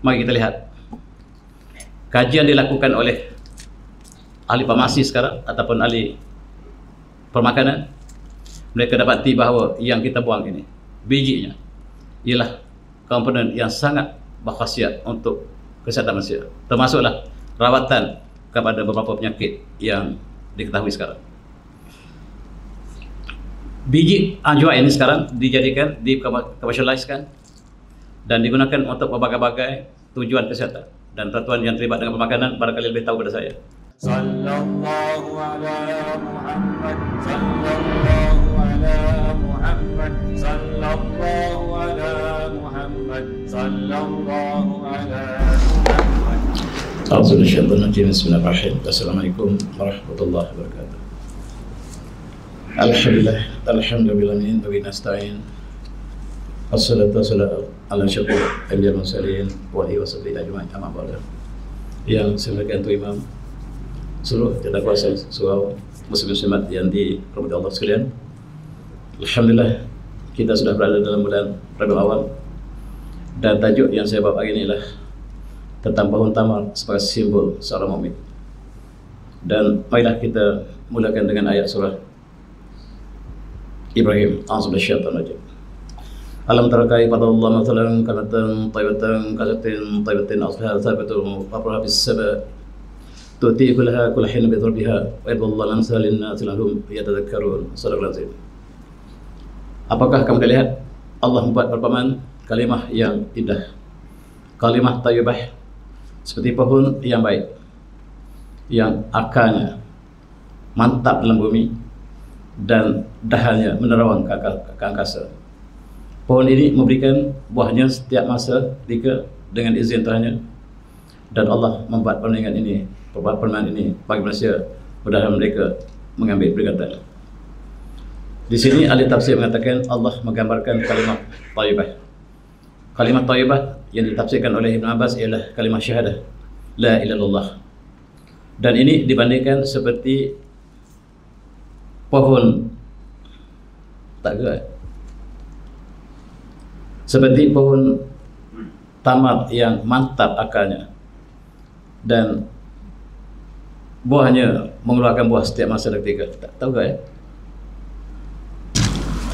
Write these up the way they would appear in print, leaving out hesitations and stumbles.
Mari kita lihat kajian dilakukan oleh ahli farmasi sekarang ataupun ahli permakanan. Mereka dapati bahawa yang kita buang ini, bijinya, ialah komponen yang sangat berkhasiat untuk kesihatan manusia, termasuklah rawatan kepada beberapa penyakit yang diketahui sekarang. Biji anjua ini sekarang dijadikan, dikomersialiskan dan digunakan untuk berbagai-bagai tujuan kesihatan. Dan tuan-tuan yang terlibat dengan pemakanan barangkali lebih tahu pada saya. Sallallahu ala Muhammad, sallallahu ala Muhammad, sallallahu ala Muhammad, sallallahu ala Muhammad. Bismillahirrahmanirrahim. Assalamualaikum warahmatullahi wabarakatuh. Alhamdulillah, alhamdulillah wa nasta'in. Assalatu wassalamu ala asyrafil anbiya'i wal mursalin wa alihi washabihi ajma'in, amma ba'du. Yang saya muliakan Tuan Imam, seluruh terdakwa surau muslim-muslimat yang dirahmati Allah sekalian. Alhamdulillah, kita sudah berada dalam bulan Rabiul Awal, dan tajuk yang saya bawa hari ini adalah tentang pohon tamar sebagai simbol seorang mukmin. Dan marilah kita mulakan dengan ayat surah Ibrahim. A'udzubillahi. Alam tara kaifa darallahu mathalan kalimatan thayyibatan kashatin thayyibatin asliha thabitun wa aqraha bis-sama' tu'ti kullaha kulla hin bi dhurbiha wa yadullahu al-amsal lin-nasi lahum yatadhakkarun. Shadaqallahu azim. Apakah kamu lihat Allah membuat perumpamaan kalimah yang indah, kalimah thayyibah, seperti pohon yang baik, yang akarnya mantap dalam bumi dan dahannya menerawang ke angkasa. Pohon ini memberikan buahnya setiap masa dengan izin Tuhannya, dan Allah membuat permainan ini bagi manusia, mudah-mudahan mereka mengambil peringatan. Di sini ahli tafsir mengatakan Allah menggambarkan kalimat thayyibah. Kalimat thayyibah yang ditafsirkan oleh Ibn Abbas ialah kalimat syahadah, la ilaha illallah. Dan ini dibandingkan seperti pohon seperti pohon tamar yang mantap akarnya dan buahnya mengeluarkan buah setiap masa dan ketika. Tak tahu ya?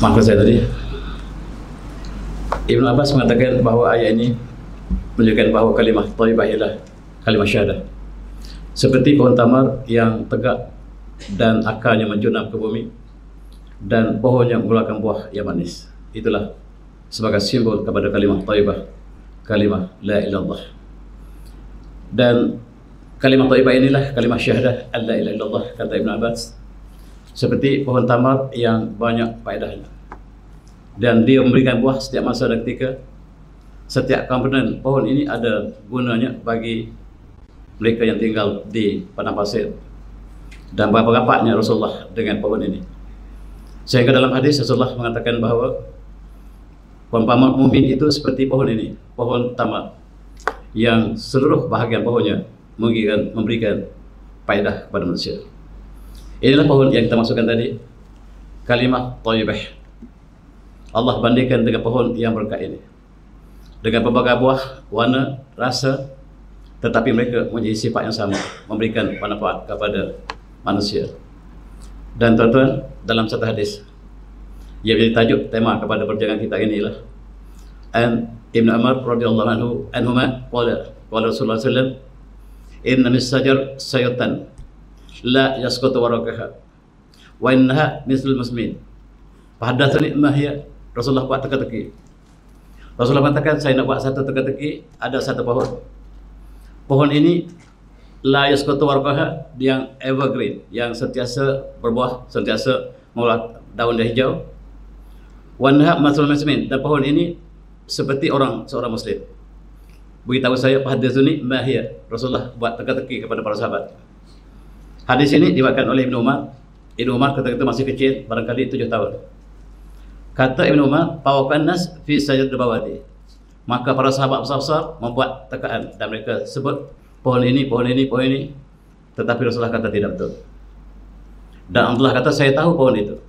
Maksud saya tadi, Ibn Abbas mengatakan bahawa ayat ini menunjukkan bahawa kalimah thayyibah ialah kalimah syahadah, seperti pohon tamar yang tegak dan akarnya menjunam ke bumi dan pohon yang mengeluarkan buah yang manis. Itulah sebagai simbol kepada kalimah thayyibah, kalimah la ilaha illallah. Dan kalimah thayyibah inilah kalimah syahadah la ilaha illallah, kata Ibn Abbas, seperti pohon tamar yang banyak faedahnya dan dia memberikan buah setiap masa dan ketika. Setiap komponen pohon ini ada gunanya bagi mereka yang tinggal di padang pasir, dan berapa rapatnya Rasulullah dengan pohon ini, sehingga dalam hadis Rasulullah mengatakan bahawa perumpamaan mukmin itu seperti pohon ini, pohon tamar yang seluruh bahagian pohonnya memberikan faedah kepada manusia. Inilah pohon yang kita masukkan tadi, kalimah thayyibah. Allah bandingkan dengan pohon yang berkat ini, dengan berbagai buah, warna, rasa, tetapi mereka mempunyai sifat yang sama, memberikan manfaat kepada manusia. Dan tuan-tuan, dalam satu hadis yang menjadi tajuk tema kepada perjalanan kita ini ialah Ibn Umar radhiyallahu anhuma qala Rasulullah sallallahu alaihi wasallam, inna min sajar sayatan la yasqutu waraqaha wa innaha mislul muslimin. Fahadatsani ma hiya. Rasulullah buat teka-teki. Rasulullah mengatakan, saya nak buat satu teka-teki, ada satu pohon. Pohon ini la yasqutu waraqaha, yang evergreen, yang sentiasa berbuah, sentiasa mengeluarkan daun yang hijau. Wanha masul muslimin, dan pohon ini seperti seorang muslim. Beritahu saya hadisuni mahiyah. Rasulullah buat teka-teki kepada para sahabat. Hadis ini diwakilkan oleh Ibn Umar. Ibn Umar ketika itu masih kecil, barangkali 7 tahun. Kata Ibn Umar, "Fawaqan nas fi sajdil bawadi." Maka para sahabat besar-besar membuat tekaan dan mereka sebut pohon ini, pohon ini, pohon ini. Tetapi Rasulullah kata tidak betul. Dan Abdullah kata, saya tahu pohon itu.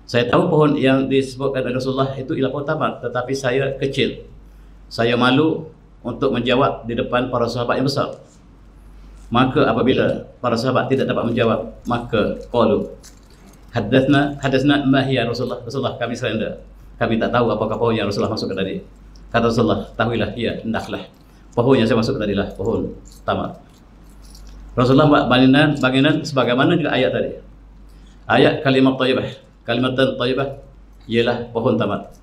Saya tahu pohon yang disebutkan oleh Rasulullah itu ialah pohon tamar, tetapi saya kecil. Saya malu untuk menjawab di depan para sahabat yang besar. Maka apabila para sahabat tidak dapat menjawab, maka qalu hadatsna ma hiya Rasulullah. Rasulullah, kami surrender. Kami tak tahu apakah pohon yang Rasulullah masuk ke tadi. Kata Rasulullah, tahuilah, ya, nakhlah. Pohon yang saya masuk ke tadi lah pohon tamar. Rasulullah bagian sebagaimana juga ayat tadi. Ayat kalimat thayyibah. Kalimatan thayyibah ialah pohon tamar.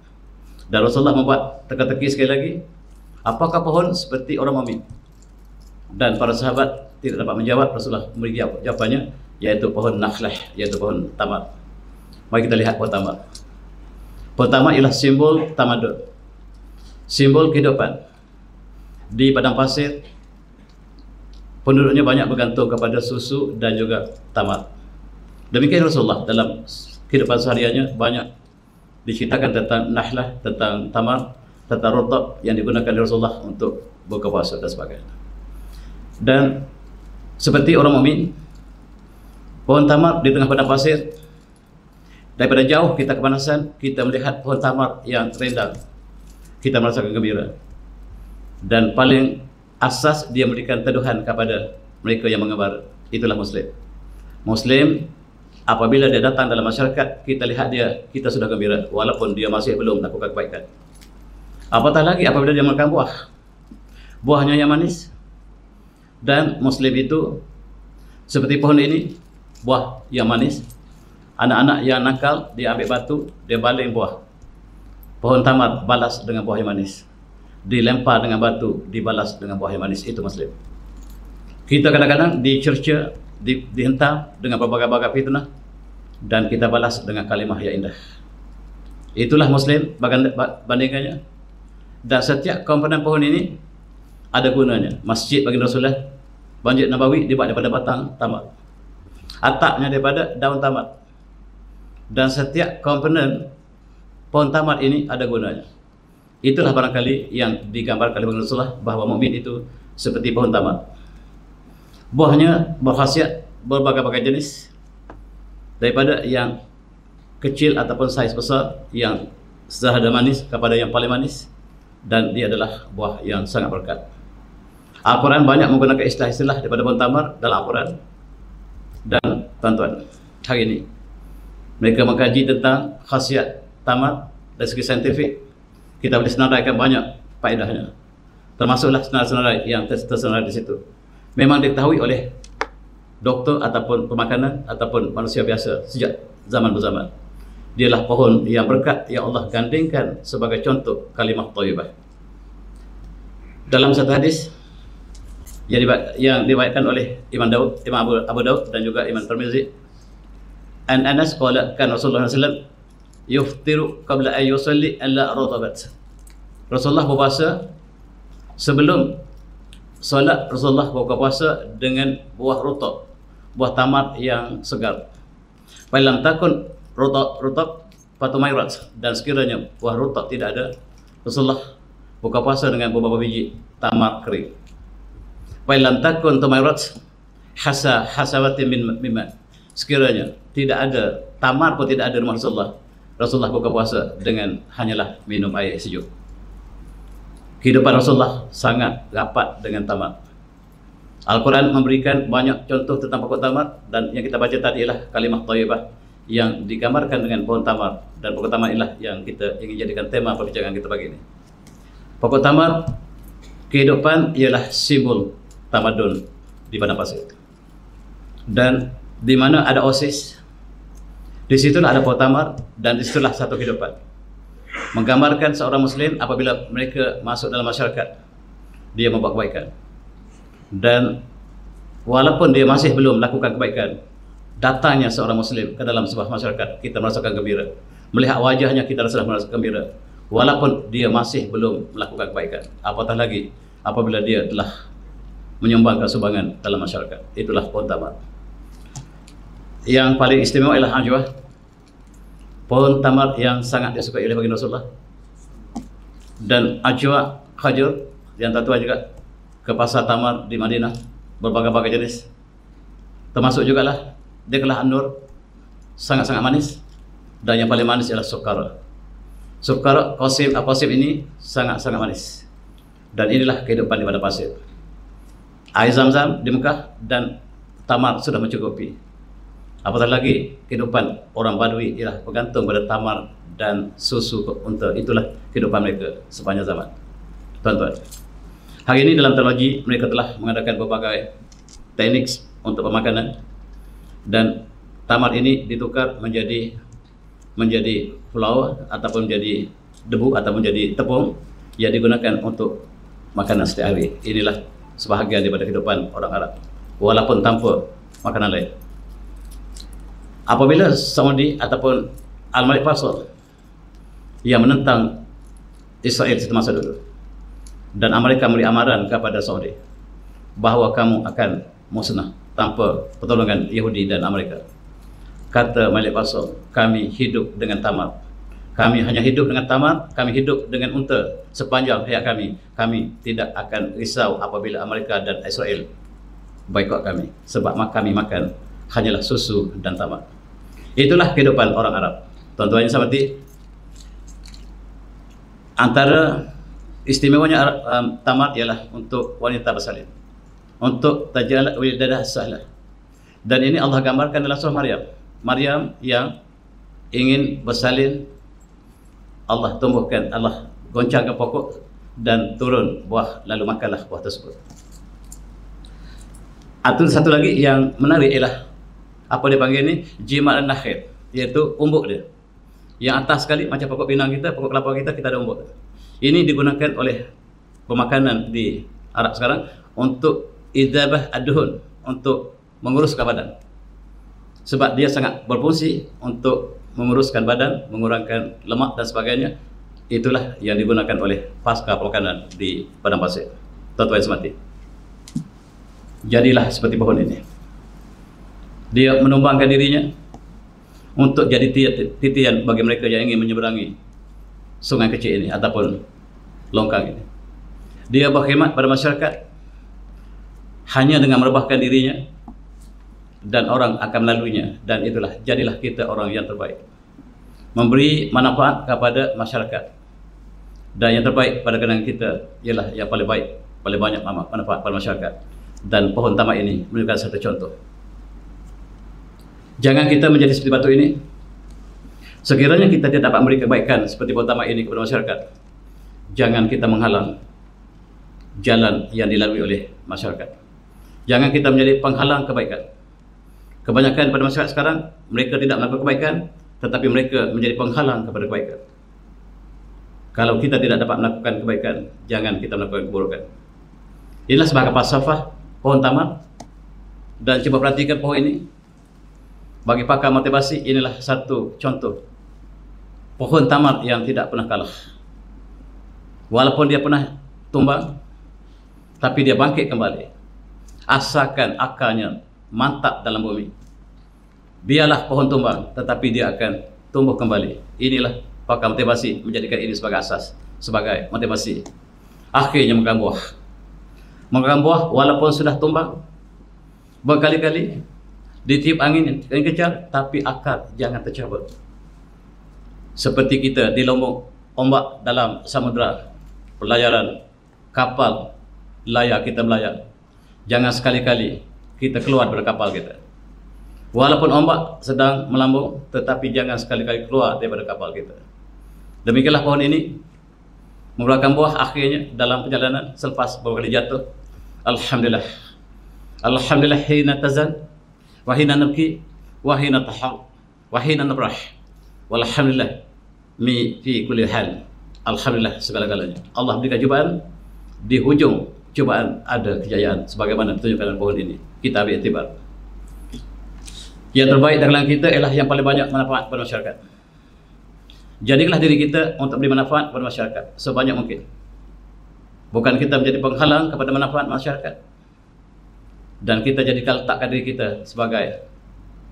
Dan Rasulullah membuat teka-teki sekali lagi, apakah pohon seperti orang mukmin? Dan para sahabat tidak dapat menjawab. Rasulullah memberi jawabannya, yaitu pohon nakhlah, yaitu pohon tamar. Mari kita lihat pohon tamar. Pohon tamar ialah simbol tamadun, simbol kehidupan. Di padang pasir, penduduknya banyak bergantung kepada susu dan juga tamar. Demikian Rasulullah dalam kehidupan sehariannya banyak diceritakan tentang nahlah, tentang tamar, tentang rotab yang digunakan oleh Rasulullah untuk buka puasa dan sebagainya. Dan seperti orang mukmin, pohon tamar di tengah padang pasir, daripada jauh kita kepanasan, kita melihat pohon tamar yang rindang, kita merasakan gembira. Dan paling asas dia memberikan teduhan kepada mereka yang mengembara. Itulah Muslim. Muslim apabila dia datang dalam masyarakat, kita lihat dia, kita sudah gembira walaupun dia masih belum melakukan kebaikan. Apatah lagi apabila dia makan buah, buahnya yang manis. Dan Muslim itu seperti pohon ini, buah yang manis. Anak-anak yang nakal, dia ambil batu, dia baling buah. Pohon tamar balas dengan buah yang manis. Dilempar dengan batu, dibalas dengan buah yang manis. Itu Muslim. Kita kadang-kadang dicerca, dihentam dengan berbagai-bagai fitnah, dan kita balas dengan kalimah yang indah. Itulah Muslim bandingannya. Dan setiap komponen pohon ini ada gunanya. Masjid bagi Rasulullah, Masjid Nabawi dibuat daripada batang tamar, atapnya daripada daun tamar. Dan setiap komponen pohon tamar ini ada gunanya. Itulah barangkali yang digambarkan oleh Rasulullah, bahawa mukmin itu seperti pohon tamar. Buahnya berkhasiat berbagai-bagai jenis, daripada yang kecil ataupun saiz besar, yang sederhana manis kepada yang paling manis, dan dia adalah buah yang sangat berkat. Al-Quran banyak menggunakan istilah-istilah daripada pohon tamar dalam Al-Quran. Dan tuan-tuan, hari ini mereka mengkaji tentang khasiat tamar dari segi saintifik. Kita boleh senaraikan banyak faedahnya, termasuklah senarai-senarai yang tersenarai di situ. Memang diketahui oleh doktor ataupun pemakanan ataupun manusia biasa sejak zaman berzaman. Dialah pohon yang berkat yang Allah gandingkan sebagai contoh kalimah thayyibah. Dalam satu hadis yang diriwayatkan oleh Imam Abu Daud dan juga Imam Tirmizi, an Anas qala kan Rasulullah SAW yuftiru qabla an yusalli alla ratabat. Rasulullah berpuasa sebelum solat. Rasulullah buka puasa dengan buah rotab, buah tamar yang segar. Falam takun rotab fatumairat, dan sekiranya buah rotab tidak ada, Rasulullah buka puasa dengan beberapa biji tamar kering. Falam takun tumairat hasawatin mimma, sekiranya tidak ada tamar pun tidak ada di rumah Rasulullah, Rasulullah buka puasa dengan hanyalah minum air sejuk. Kehidupan Rasulullah sangat rapat dengan tamar. Al-Quran memberikan banyak contoh tentang pokok tamar, dan yang kita baca tadi ialah kalimah thayyibah yang digambarkan dengan pohon tamar. Dan pokok tamar inilah yang kita ingin jadikan tema perbincangan kita pagi ini. Pokok tamar, kehidupan ialah simbol tamadun di padang pasir. Dan di mana ada oasis, di situlah ada pohon tamar, dan di situlah satu kehidupan. Menggambarkan seorang Muslim apabila mereka masuk dalam masyarakat, dia membuat kebaikan. Dan walaupun dia masih belum melakukan kebaikan, datangnya seorang Muslim ke dalam sebuah masyarakat, kita merasakan gembira. Melihat wajahnya, kita rasa merasakan gembira, walaupun dia masih belum melakukan kebaikan. Apatah lagi apabila dia telah menyumbangkan sumbangan dalam masyarakat. Itulah pohon tamar. Yang paling istimewa ialah ajwah, pohon tamar yang sangat disukai oleh baginda Rasulullah. Dan ajwa khajur yang tertua juga ke pasar tamar di Madinah, berbagai-bagai jenis. Termasuk juga lah dia an-nur, sangat-sangat manis. Dan yang paling manis ialah sukara. Sukara qasim ini sangat-sangat manis. Dan inilah kehidupan di padang pasir. Air Zam-Zam di Mekah dan tamar sudah mencukupi. Apatah lagi kehidupan orang Badui ialah bergantung pada tamar dan susu unta. Itulah kehidupan mereka sepanjang zaman. Tuan-tuan, hari ini dalam teknologi mereka telah mengadakan berbagai teknik untuk pemakanan, dan tamar ini ditukar menjadi flour ataupun menjadi debu ataupun menjadi tepung yang digunakan untuk makanan setiap hari. Inilah sebahagian daripada kehidupan orang Arab walaupun tanpa makanan lain. Apabila Saudi ataupun Al-Malik Faisal yang menentang Israel semasa dulu, dan Amerika memberi amaran kepada Saudi bahawa kamu akan musnah tanpa pertolongan Yahudi dan Amerika, kata Malik Faisal, kami hidup dengan tamar. Kami hanya hidup dengan tamar, kami hidup dengan unta sepanjang hayat kami. Kami tidak akan risau apabila Amerika dan Israel boikot kami, sebab kami makan hanyalah susu dan tamar. Itulah kehidupan orang Arab. Tuan-tuan yang saya hormati, antara istimewanya tamar ialah untuk wanita bersalin, untuk tajalat wiladah sahlah. Dan ini Allah gambarkan dalam surah Maryam. Maryam yang ingin bersalin, Allah tumbuhkan, Allah goncangkan pokok dan turun buah, lalu makanlah buah tersebut. Atau satu lagi yang menarik ialah apa dia panggil ni, jimat an-nakhil, iaitu umbuk dia. Yang atas sekali macam pokok pinang kita, pokok kelapa kita ada umbuk. Ini digunakan oleh pemakanan di Arab sekarang untuk idzabah ad-duhun, untuk menguruskan badan. Sebab dia sangat berfungsi untuk menguruskan badan, mengurangkan lemak dan sebagainya. Itulah yang digunakan oleh pasca pemakanan di padang pasir. Tuan-tuan yang semati, jadilah seperti pohon ini. Dia menumbangkan dirinya untuk jadi titian bagi mereka yang ingin menyeberangi sungai kecil ini ataupun longkang ini. Dia berkhidmat pada masyarakat hanya dengan merebahkan dirinya, dan orang akan melaluinya. Dan itulah, jadilah kita orang yang terbaik, memberi manfaat kepada masyarakat. Dan yang terbaik pada kenangan kita ialah yang paling baik, paling banyak manfaat pada masyarakat. Dan pohon tamar ini menunjukkan satu contoh. Jangan kita menjadi seperti batu ini. Sekiranya kita tidak dapat memberi kebaikan seperti pohon tamar ini kepada masyarakat, jangan kita menghalang jalan yang dilalui oleh masyarakat. Jangan kita menjadi penghalang kebaikan. Kebanyakan pada masyarakat sekarang, mereka tidak melakukan kebaikan, tetapi mereka menjadi penghalang kepada kebaikan. Kalau kita tidak dapat melakukan kebaikan, jangan kita melakukan keburukan. Inilah sebagai falsafah pohon tamar. Dan cuba perhatikan pohon ini. Bagi pakar motivasi, inilah satu contoh pohon tamar yang tidak pernah kalah. Walaupun dia pernah tumbang, tapi dia bangkit kembali, asalkan akarnya mantap dalam bumi. Biarlah pohon tumbang, tetapi dia akan tumbuh kembali. Inilah pakar motivasi menjadikan ini sebagai asas, sebagai motivasi. Akhirnya mengekang buah. Mengekang buah walaupun sudah tumbang berkali-kali, ditiup angin yang kencang, tapi akar jangan tercabut. Seperti kita di lombok ombak dalam samudera, pelayaran kapal layar kita melayar, jangan sekali-kali kita keluar dari kapal kita. Walaupun ombak sedang melambung, tetapi jangan sekali-kali keluar daripada kapal kita. Demikianlah pohon ini mengeluarkan buah akhirnya dalam perjalanan selepas beberapa kali jatuh. Alhamdulillah, alhamdulillah hina tazal, wa hina nabki, wa hina tahaq, wa hina nabrah, walhamdulillah fi kulli hal. Alhamdulillah segala-galanya. Allah berikan cubaan, di hujung cubaan ada kejayaan, sebagaimana ditunjukkan dalam pohon ini. Kita ambil iktibar. Yang terbaik dalam kita ialah yang paling banyak manfaat kepada masyarakat. Jadikanlah diri kita untuk beri manfaat kepada masyarakat sebanyak mungkin. Bukan kita menjadi penghalang kepada manfaat masyarakat. Dan kita jadikan letakkan diri kita sebagai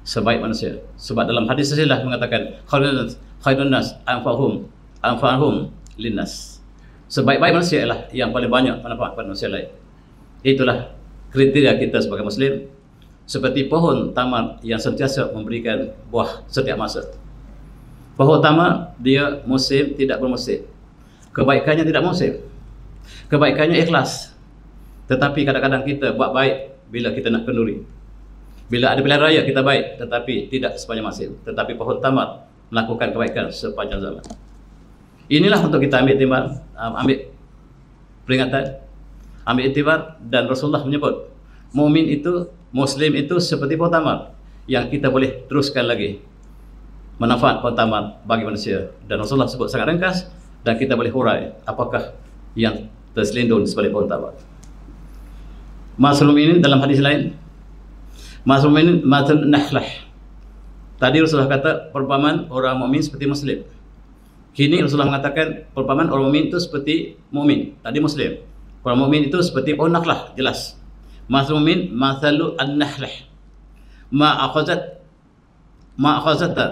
sebaik manusia. Sebab dalam hadis silsilah mengatakan khairun nas anfa'uhum linnas. Sebaik-baik manusia ialah yang paling banyak manfaat kepada manusia lain. Itulah kriteria kita sebagai muslim, seperti pohon tamar yang sentiasa memberikan buah setiap masa. Pohon tamar dia musim tidak bermusim, kebaikannya tidak musim. Kebaikannya ikhlas. Tetapi kadang-kadang kita buat baik bila kita nak kenduri. Bila ada pilihan raya kita baik, tetapi tidak sepanjang masa. Tetapi pohon tamar melakukan kebaikan sepanjang zaman. Inilah untuk kita ambil timbang, ambil peringatan, ambil iktibar. Dan Rasulullah menyebut mukmin itu, Muslim itu seperti pohon tamar yang kita boleh teruskan lagi manfaat pohon tamar bagi manusia. Dan Rasulullah sebut sangat ringkas dan kita boleh hurai apakah yang terselindung sebagai pohon tamar. Maslum ini dalam hadis lain, maslum ini matun nahlah. Tadi Rasulullah kata perumpamaan orang mukmin seperti Muslim. Kini Rasulullah mengatakan perumpamaan orang mukmin itu seperti mukmin. Tadi Muslim. Orang mukmin itu seperti pohon nahlah, jelas. Maslum min mathalu an-nahlah. Ma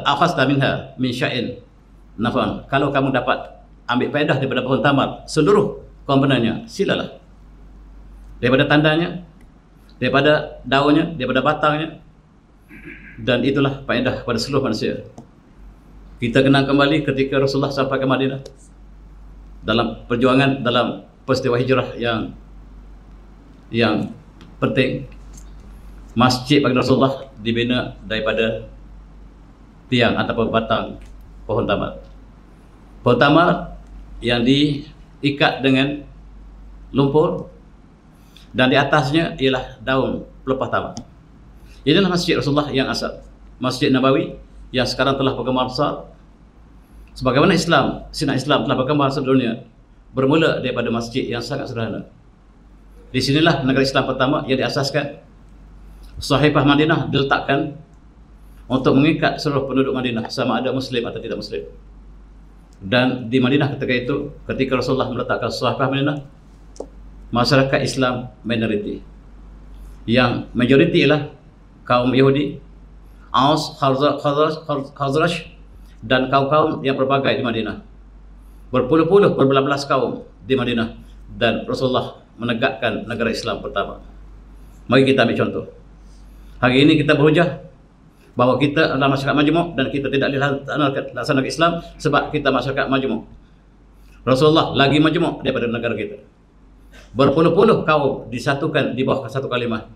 akhazta minha min sya'in nafan. Kalau kamu dapat ambil faedah daripada pohon tamar seluruh komponennya, silalah. Daripada tandanya, daripada daunnya, daripada batangnya, dan itulah faedah kepada seluruh manusia. Kita kenal kembali ketika Rasulullah sampai ke Madinah dalam perjuangan, dalam peristiwa hijrah yang penting. Masjid bagi Rasulullah dibina daripada tiang ataupun batang pohon tamar. Pohon tamar yang diikat dengan lumpur dan di atasnya ialah daun pelepah tamar. Inilah masjid Rasulullah yang asal, Masjid Nabawi yang sekarang telah berkembang besar. Sebagaimana sinar Islam telah berkembang seluruh dunia, bermula daripada masjid yang sangat sederhana. Di sinilah negara Islam pertama yang diasaskan. Sahifah Madinah diletakkan untuk mengikat seluruh penduduk Madinah sama ada Muslim atau tidak Muslim. Dan di Madinah ketika itu, ketika Rasulullah meletakkan Sahifah Madinah, masyarakat Islam minoriti. Yang majoriti ialah kaum Yahudi, Aus, Khazraj dan kaum-kaum yang berbagai di Madinah. Berpuluh-puluh, berbelas-belas kaum di Madinah, dan Rasulullah menegakkan negara Islam pertama. Mari kita ambil contoh. Hari ini kita berhujah bahawa kita adalah masyarakat majmuk dan kita tidak laksanakan Islam sebab kita masyarakat majmuk. Rasulullah lagi majmuk daripada negara kita. Berpuluh-puluh kaum disatukan di bawah satu kalimah.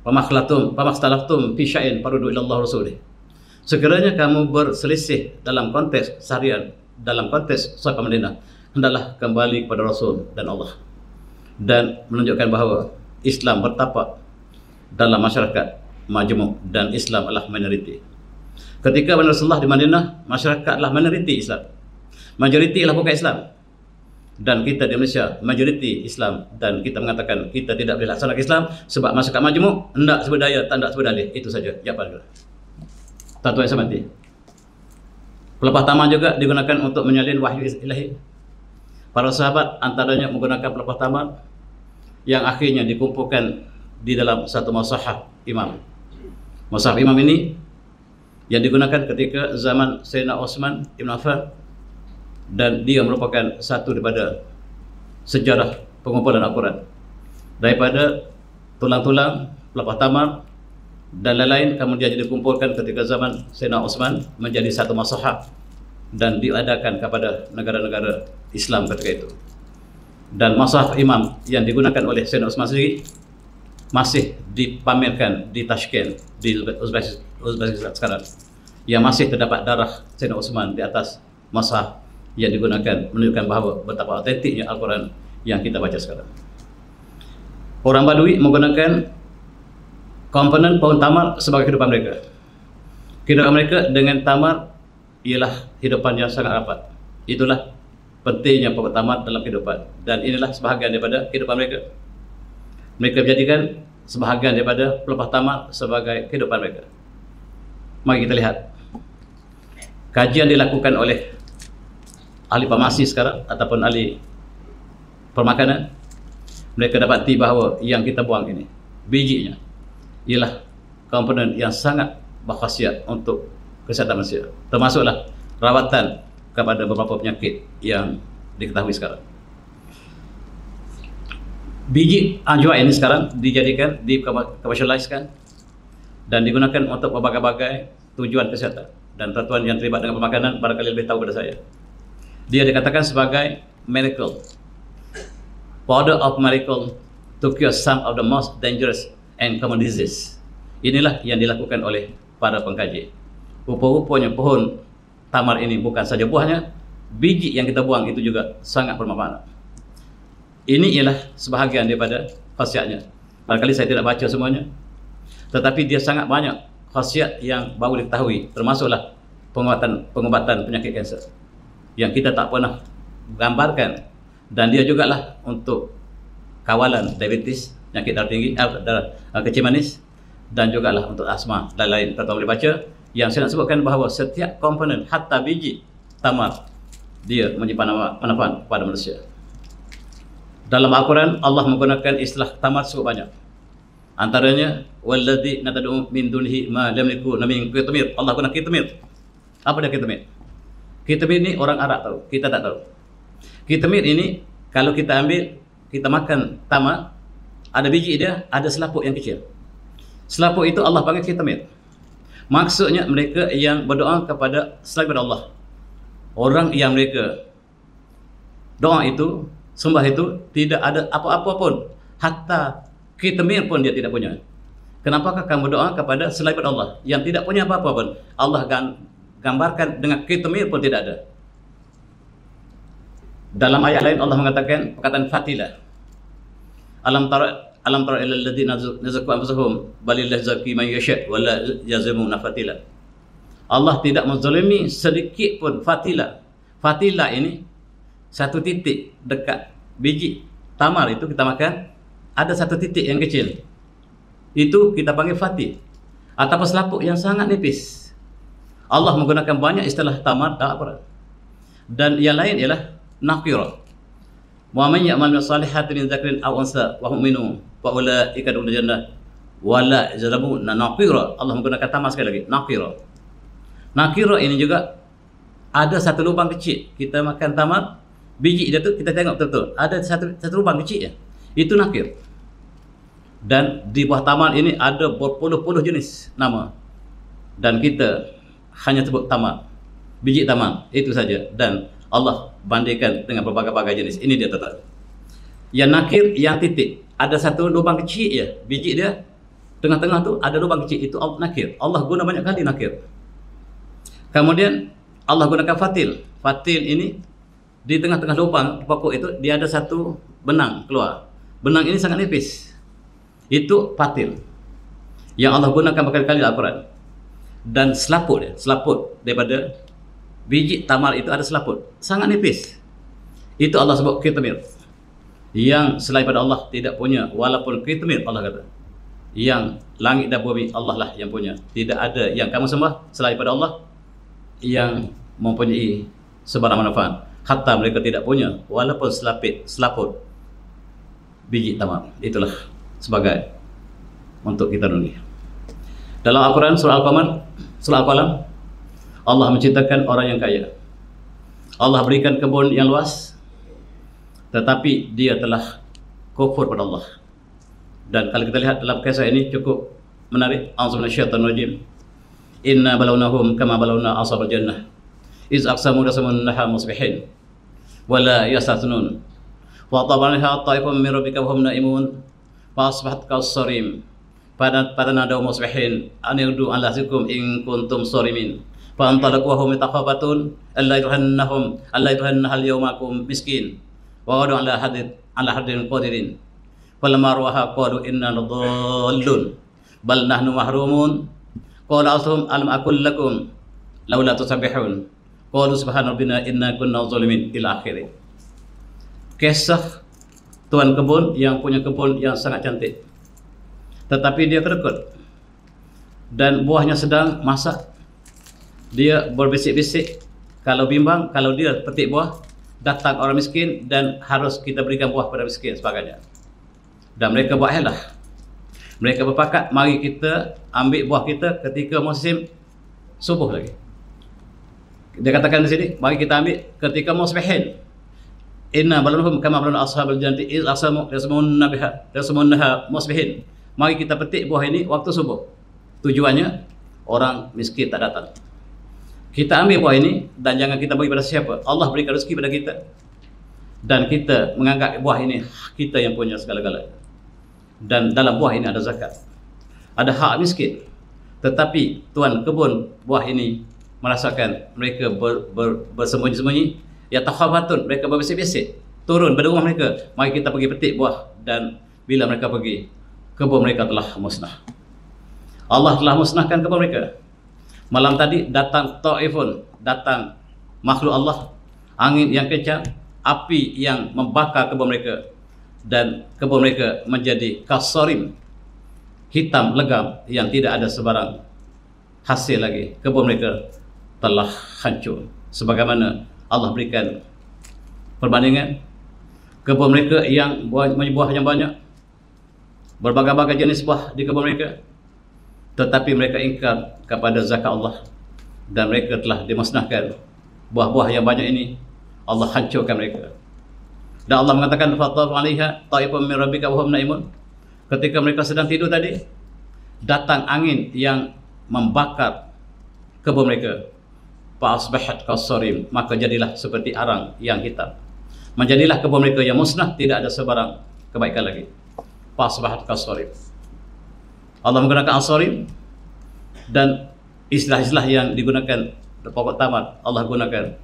Pamakhtalatum fi syai'in faruddu ila Allah rasulih. Sekiranya kamu berselisih dalam konteks seharian, dalam konteks Sahifah Madinah, hendaklah kembali kepada Rasul dan Allah. Dan menunjukkan bahawa Islam bertapak dalam masyarakat majmuk dan Islam adalah minoriti. Ketika Rasulullah di Madinah, masyarakat adalah minoriti Islam. Majoriti ialah bukan Islam. Dan kita di Malaysia majoriti Islam, dan kita mengatakan kita tidak boleh laksanakan Islam sebab masyarakat majmuk hendak seberdaya, tak hendak seberdalih. Itu saja jawapan. Tuan-tuan yang saya hormati, pelepah tamar juga digunakan untuk menyalin wahyu ilahi. Para sahabat antaranya menggunakan pelepah tamar yang akhirnya dikumpulkan di dalam satu mushaf imam. Mushaf imam ini yang digunakan ketika zaman Sayyidina Uthman Ibn Affan, dan dia merupakan satu daripada sejarah pengumpulan Al-Quran. Daripada tulang-tulang, pelepah tamar dan lain-lain kemudian dikumpulkan ketika zaman Sayyidina Uthman menjadi satu mushaf dan diadakan kepada negara-negara Islam ketika itu. Dan mushaf imam yang digunakan oleh Sayyidina Uthman sendiri masih dipamerkan di Tashkent, di Uzbekistan sekarang, yang masih terdapat darah Sayyidina Uthman di atas mushaf yang digunakan, menunjukkan bahawa betapa autentiknya Al-Quran yang kita baca sekarang. Orang Badui menggunakan komponen pohon tamar sebagai kehidupan mereka. Kehidupan mereka dengan tamar ialah hidupan yang sangat rapat. Itulah pentingnya pohon tamar dalam kehidupan, dan inilah sebahagian daripada kehidupan mereka. Mereka menjadikan sebahagian daripada pelepah tamar sebagai kehidupan mereka. Mari kita lihat kajian dilakukan oleh ahli farmasi sekarang ataupun ahli permakanan. Mereka dapati bahawa yang kita buang ini, bijinya, ialah komponen yang sangat berkhasiat untuk kesihatan manusia, termasuklah rawatan kepada beberapa penyakit yang diketahui sekarang. Biji ajwa ini sekarang dijadikan, dikomersialiskan dan digunakan untuk berbagai-bagai tujuan kesihatan. Dan tuan-tuan yang terlibat dengan pemakanan barangkali lebih tahu pada saya. Dia dikatakan sebagai miracle. powder of miracle to cure some of the most dangerous and common disease. Inilah yang dilakukan oleh para pengkaji. Rupa-rupanya pohon tamar ini bukan saja buahnya, biji yang kita buang itu juga sangat bermanfaat. Ini ialah sebahagian daripada khasiatnya. Barangkali saya tidak baca semuanya, tetapi dia sangat banyak khasiat yang baru diketahui, termasuklah pengobatan penyakit kanser yang kita tak pernah gambarkan, dan dia jugalah untuk kawalan diabetes, penyakit darah tinggi, kecil manis, dan jugalah untuk asma dan lain. Tuan-tuan boleh baca yang saya nak sebutkan bahawa setiap komponen, hatta biji tamar, dia menyimpan manfaat pada manusia. Dalam Al-Quran Allah menggunakan istilah tamar cukup banyak. Antaranya walladzi natad'u min dunihi ma lam yakun min qitmir. Allah guna qitmir. Apa dia qitmir? Qitmir ini orang Arab tahu, kita tak tahu. Qitmir ini kalau kita ambil, kita makan tamar, ada biji dia, ada selaput yang kecil. Selaput itu Allah panggil qitmir. Maksudnya mereka yang berdoa kepada selain daripada Allah. Orang yang mereka doa itu, sembah itu, tidak ada apa-apa pun, hatta qitmir pun dia tidak punya. Kenapakah kamu berdoa kepada selain daripada Allah yang tidak punya apa-apa pun? Allah gambarkan dengan qitmir pun tidak ada. Dalam ayat lain Allah mengatakan perkataan fatilah. Alam tara ilal ladzina nazaqu anfusahum balillahu yazki man yasha wa la yazlimuna fatila. Allah tidak menzalimi sedikit pun fatila. Fatila ini satu titik dekat biji tamar itu kita makan, ada satu titik yang kecil. Itu kita panggil fatih, atau selaput yang sangat nipis. Allah menggunakan banyak istilah tamar dalam Al-Quran. Dan yang lain ialah naqira. Wa man ya'mal min salihati min dzakrin aw unsa wa hum minhum fa ulaika yadkhuluna jannah wa la yuzlamuna naqira. Allah menggunakan tamar sekali lagi, naqira. Naqira ini juga ada satu lubang kecil. Kita makan tamar, biji dia tu kita tengok betul-betul ada satu lubang kecil ya. Itu nakir. Dan di buah tamar ini ada berpuluh-puluh jenis nama. Dan kita hanya sebut tamar, biji tamar, itu saja. Dan Allah bandingkan dengan berbagai-bagai jenis. Ini dia tetap. Yang nakir, yang titik, ada satu lubang kecil ya, biji dia tengah-tengah tu ada lubang kecil, itu nakir. Allah guna banyak kali nakir. Kemudian Allah gunakan fatil. Fatil ini di tengah-tengah lubang pokok itu dia ada satu benang keluar. Benang ini sangat nipis. Itu fatil yang Allah gunakan berkali-kali dalam Al-Quran. Dan selaput dia, selaput daripada biji tamar itu ada selaput sangat nipis. Itu Allah sebut qitmir. Yang selain pada Allah tidak punya, walaupun qitmir Allah kata. Yang langit dan bumi Allah lah yang punya. Tidak ada yang kamu sembah selain pada Allah yang mempunyai sebarang manfaat. Hatta mereka tidak punya, walaupun selaput biji tamar. Itulah sebagai untuk kita renungi. Dalam Al-Quran surah Al-Qalam, Allah menciptakan orang yang kaya. Allah berikan kebun yang luas, tetapi dia telah kufur pada Allah. Dan kalau kita lihat dalam kisah ini cukup menarik. A'udzu minasyaitonir rajim. Inna balawnahum kama balawna ashabal jannah iz aqsamu lasamunnaha musbihin wala yastathnun wa tabarha ta'ifun min rabbika wa hum naimun fa asbahat kasarim pada nadaw musbihin an yurdu ala zikum in kuntum sarimin fa antalaqu wa hum yatakhafatun alla yuhannahum al yawmakum miskin wa wadu ala hadin qadirin falamma rawaha qalu inna ladallun bal nahnu mahrumun qala asum alam aqul lakum laula tusabbihun qalu subhana rabbina inna kunna zalimin ila akhir. Kisah tuan kebun yang punya kebun yang sangat cantik, tetapi dia kedekut dan buahnya sedang masak. Dia berbisik-bisik, kalau bimbang, kalau dia petik buah, datang orang miskin dan harus kita berikan buah pada miskin sebagainya. Dan mereka buat helah. Mereka berpakat, mari kita ambil buah kita ketika musim subuh lagi. Dia katakan di sini, mari kita ambil ketika musbihin. Inna balunhum kama balun ashabul jannati iz aqsamu yasmunnaha musbihin. Mari kita petik buah ini waktu subuh. Tujuannya orang miskin tak datang. Kita ambil buah ini dan jangan kita bagi pada siapa. Allah berikan rezeki pada kita. dan kita menganggap buah ini kita yang punya segala-galanya. Dan dalam buah ini ada zakat, ada hak miskin. Tetapi tuan kebun buah ini merasakan mereka bersembunyi-sembunyi, ya takhafatun, mereka berbisik-bisik, turun dari rumah mereka, mari kita pergi petik buah. Dan bila mereka pergi, kebun mereka telah musnah. Allah telah musnahkan kebun mereka. Malam tadi datang ta'ifun, datang makhluk Allah, angin yang kencang, api yang membakar kebun mereka, dan kebun mereka menjadi kasarim, hitam legam yang tidak ada sebarang hasil lagi. Kebun mereka telah hancur. Sebagaimana Allah berikan perbandingan, kebun mereka yang buah yang banyak, berbagai-bagai jenis buah di kebun mereka, tetapi mereka ingkar kepada zakat Allah, dan mereka telah dimusnahkan. Buah-buah yang banyak ini Allah hancurkan mereka. Dan Allah mengatakan fataf 'alaiha ta'ifun min rabbika wa hum naimun. Ketika mereka sedang tidur tadi, datang angin yang membakar kebun mereka. Fa asbahat kasarim, maka jadilah seperti arang yang hitam. Menjadilah kebun mereka yang musnah, tidak ada sebarang kebaikan lagi. Fa asbahat kasarim. Allah menggunakan asarim, dan istilah-istilah yang digunakan pokok tamar Allah gunakan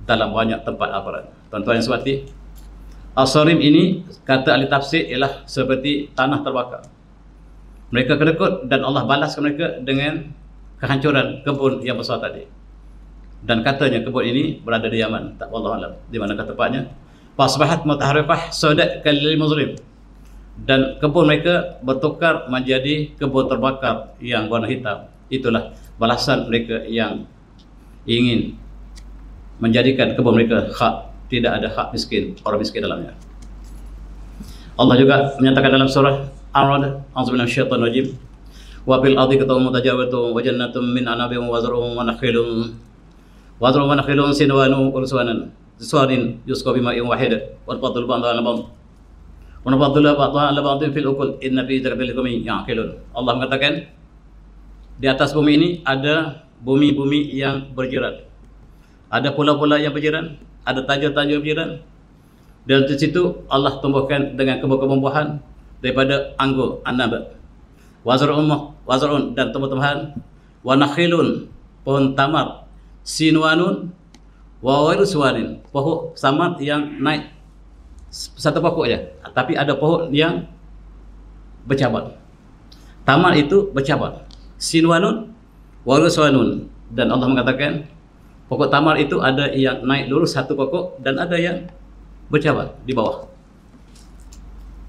dalam banyak tempat Al-Quran. Tuan-tuan yang sebati, asarim ini kata ahli tafsir ialah seperti tanah terbakar. Mereka kedekut dan Allah balaskan mereka dengan kehancuran kebun yang besar tadi. Dan katanya kebun ini berada di Yaman, tak wallahu alam di manakah tempatnya. Fasbahat mutaharifah sadat kalil muslim, dan kebun mereka bertukar menjadi kebun terbakar yang warna hitam. Itulah balasan mereka yang ingin menjadikan kebun mereka hak, tidak ada hak miskin, orang miskin dalamnya. Allah juga menyatakan dalam surah Ar-Ra'd, a'udzubillahi minasyaitonir rajim, wa fil ardi qita'un mutajawirun wa jannatun min anabin wa zar'un wa nakhilun sinwanun wa ruswanan ziswarin yusqa bima'in wahid wal fadlu ba'dahu 'ala ba'd wa nafadlu ba'dahu 'ala ba'din fil ukul inna fi dzalika liqaumin ya'qilun. Allah mengatakan di atas bumi ini ada bumi-bumi yang berjiran, ada pulau-pulau yang berjiran, ada tajur-tajur berjiran. Dan di situ Allah tumbuhkan dengan kebun-kebun buahan daripada anggur, anab, wazarun dan tumbuh-tumbuhan, wa nakhilun, pohon tamar, sinwanun, wa wairuswanin, pohon samar yang naik satu pokok saja, tapi ada pohon yang bercabang. Tamar itu bercabang. Sinwanun, wairuswanun, dan Allah mengatakan pokok tamar itu ada yang naik lurus satu pokok dan ada yang bercabang di bawah.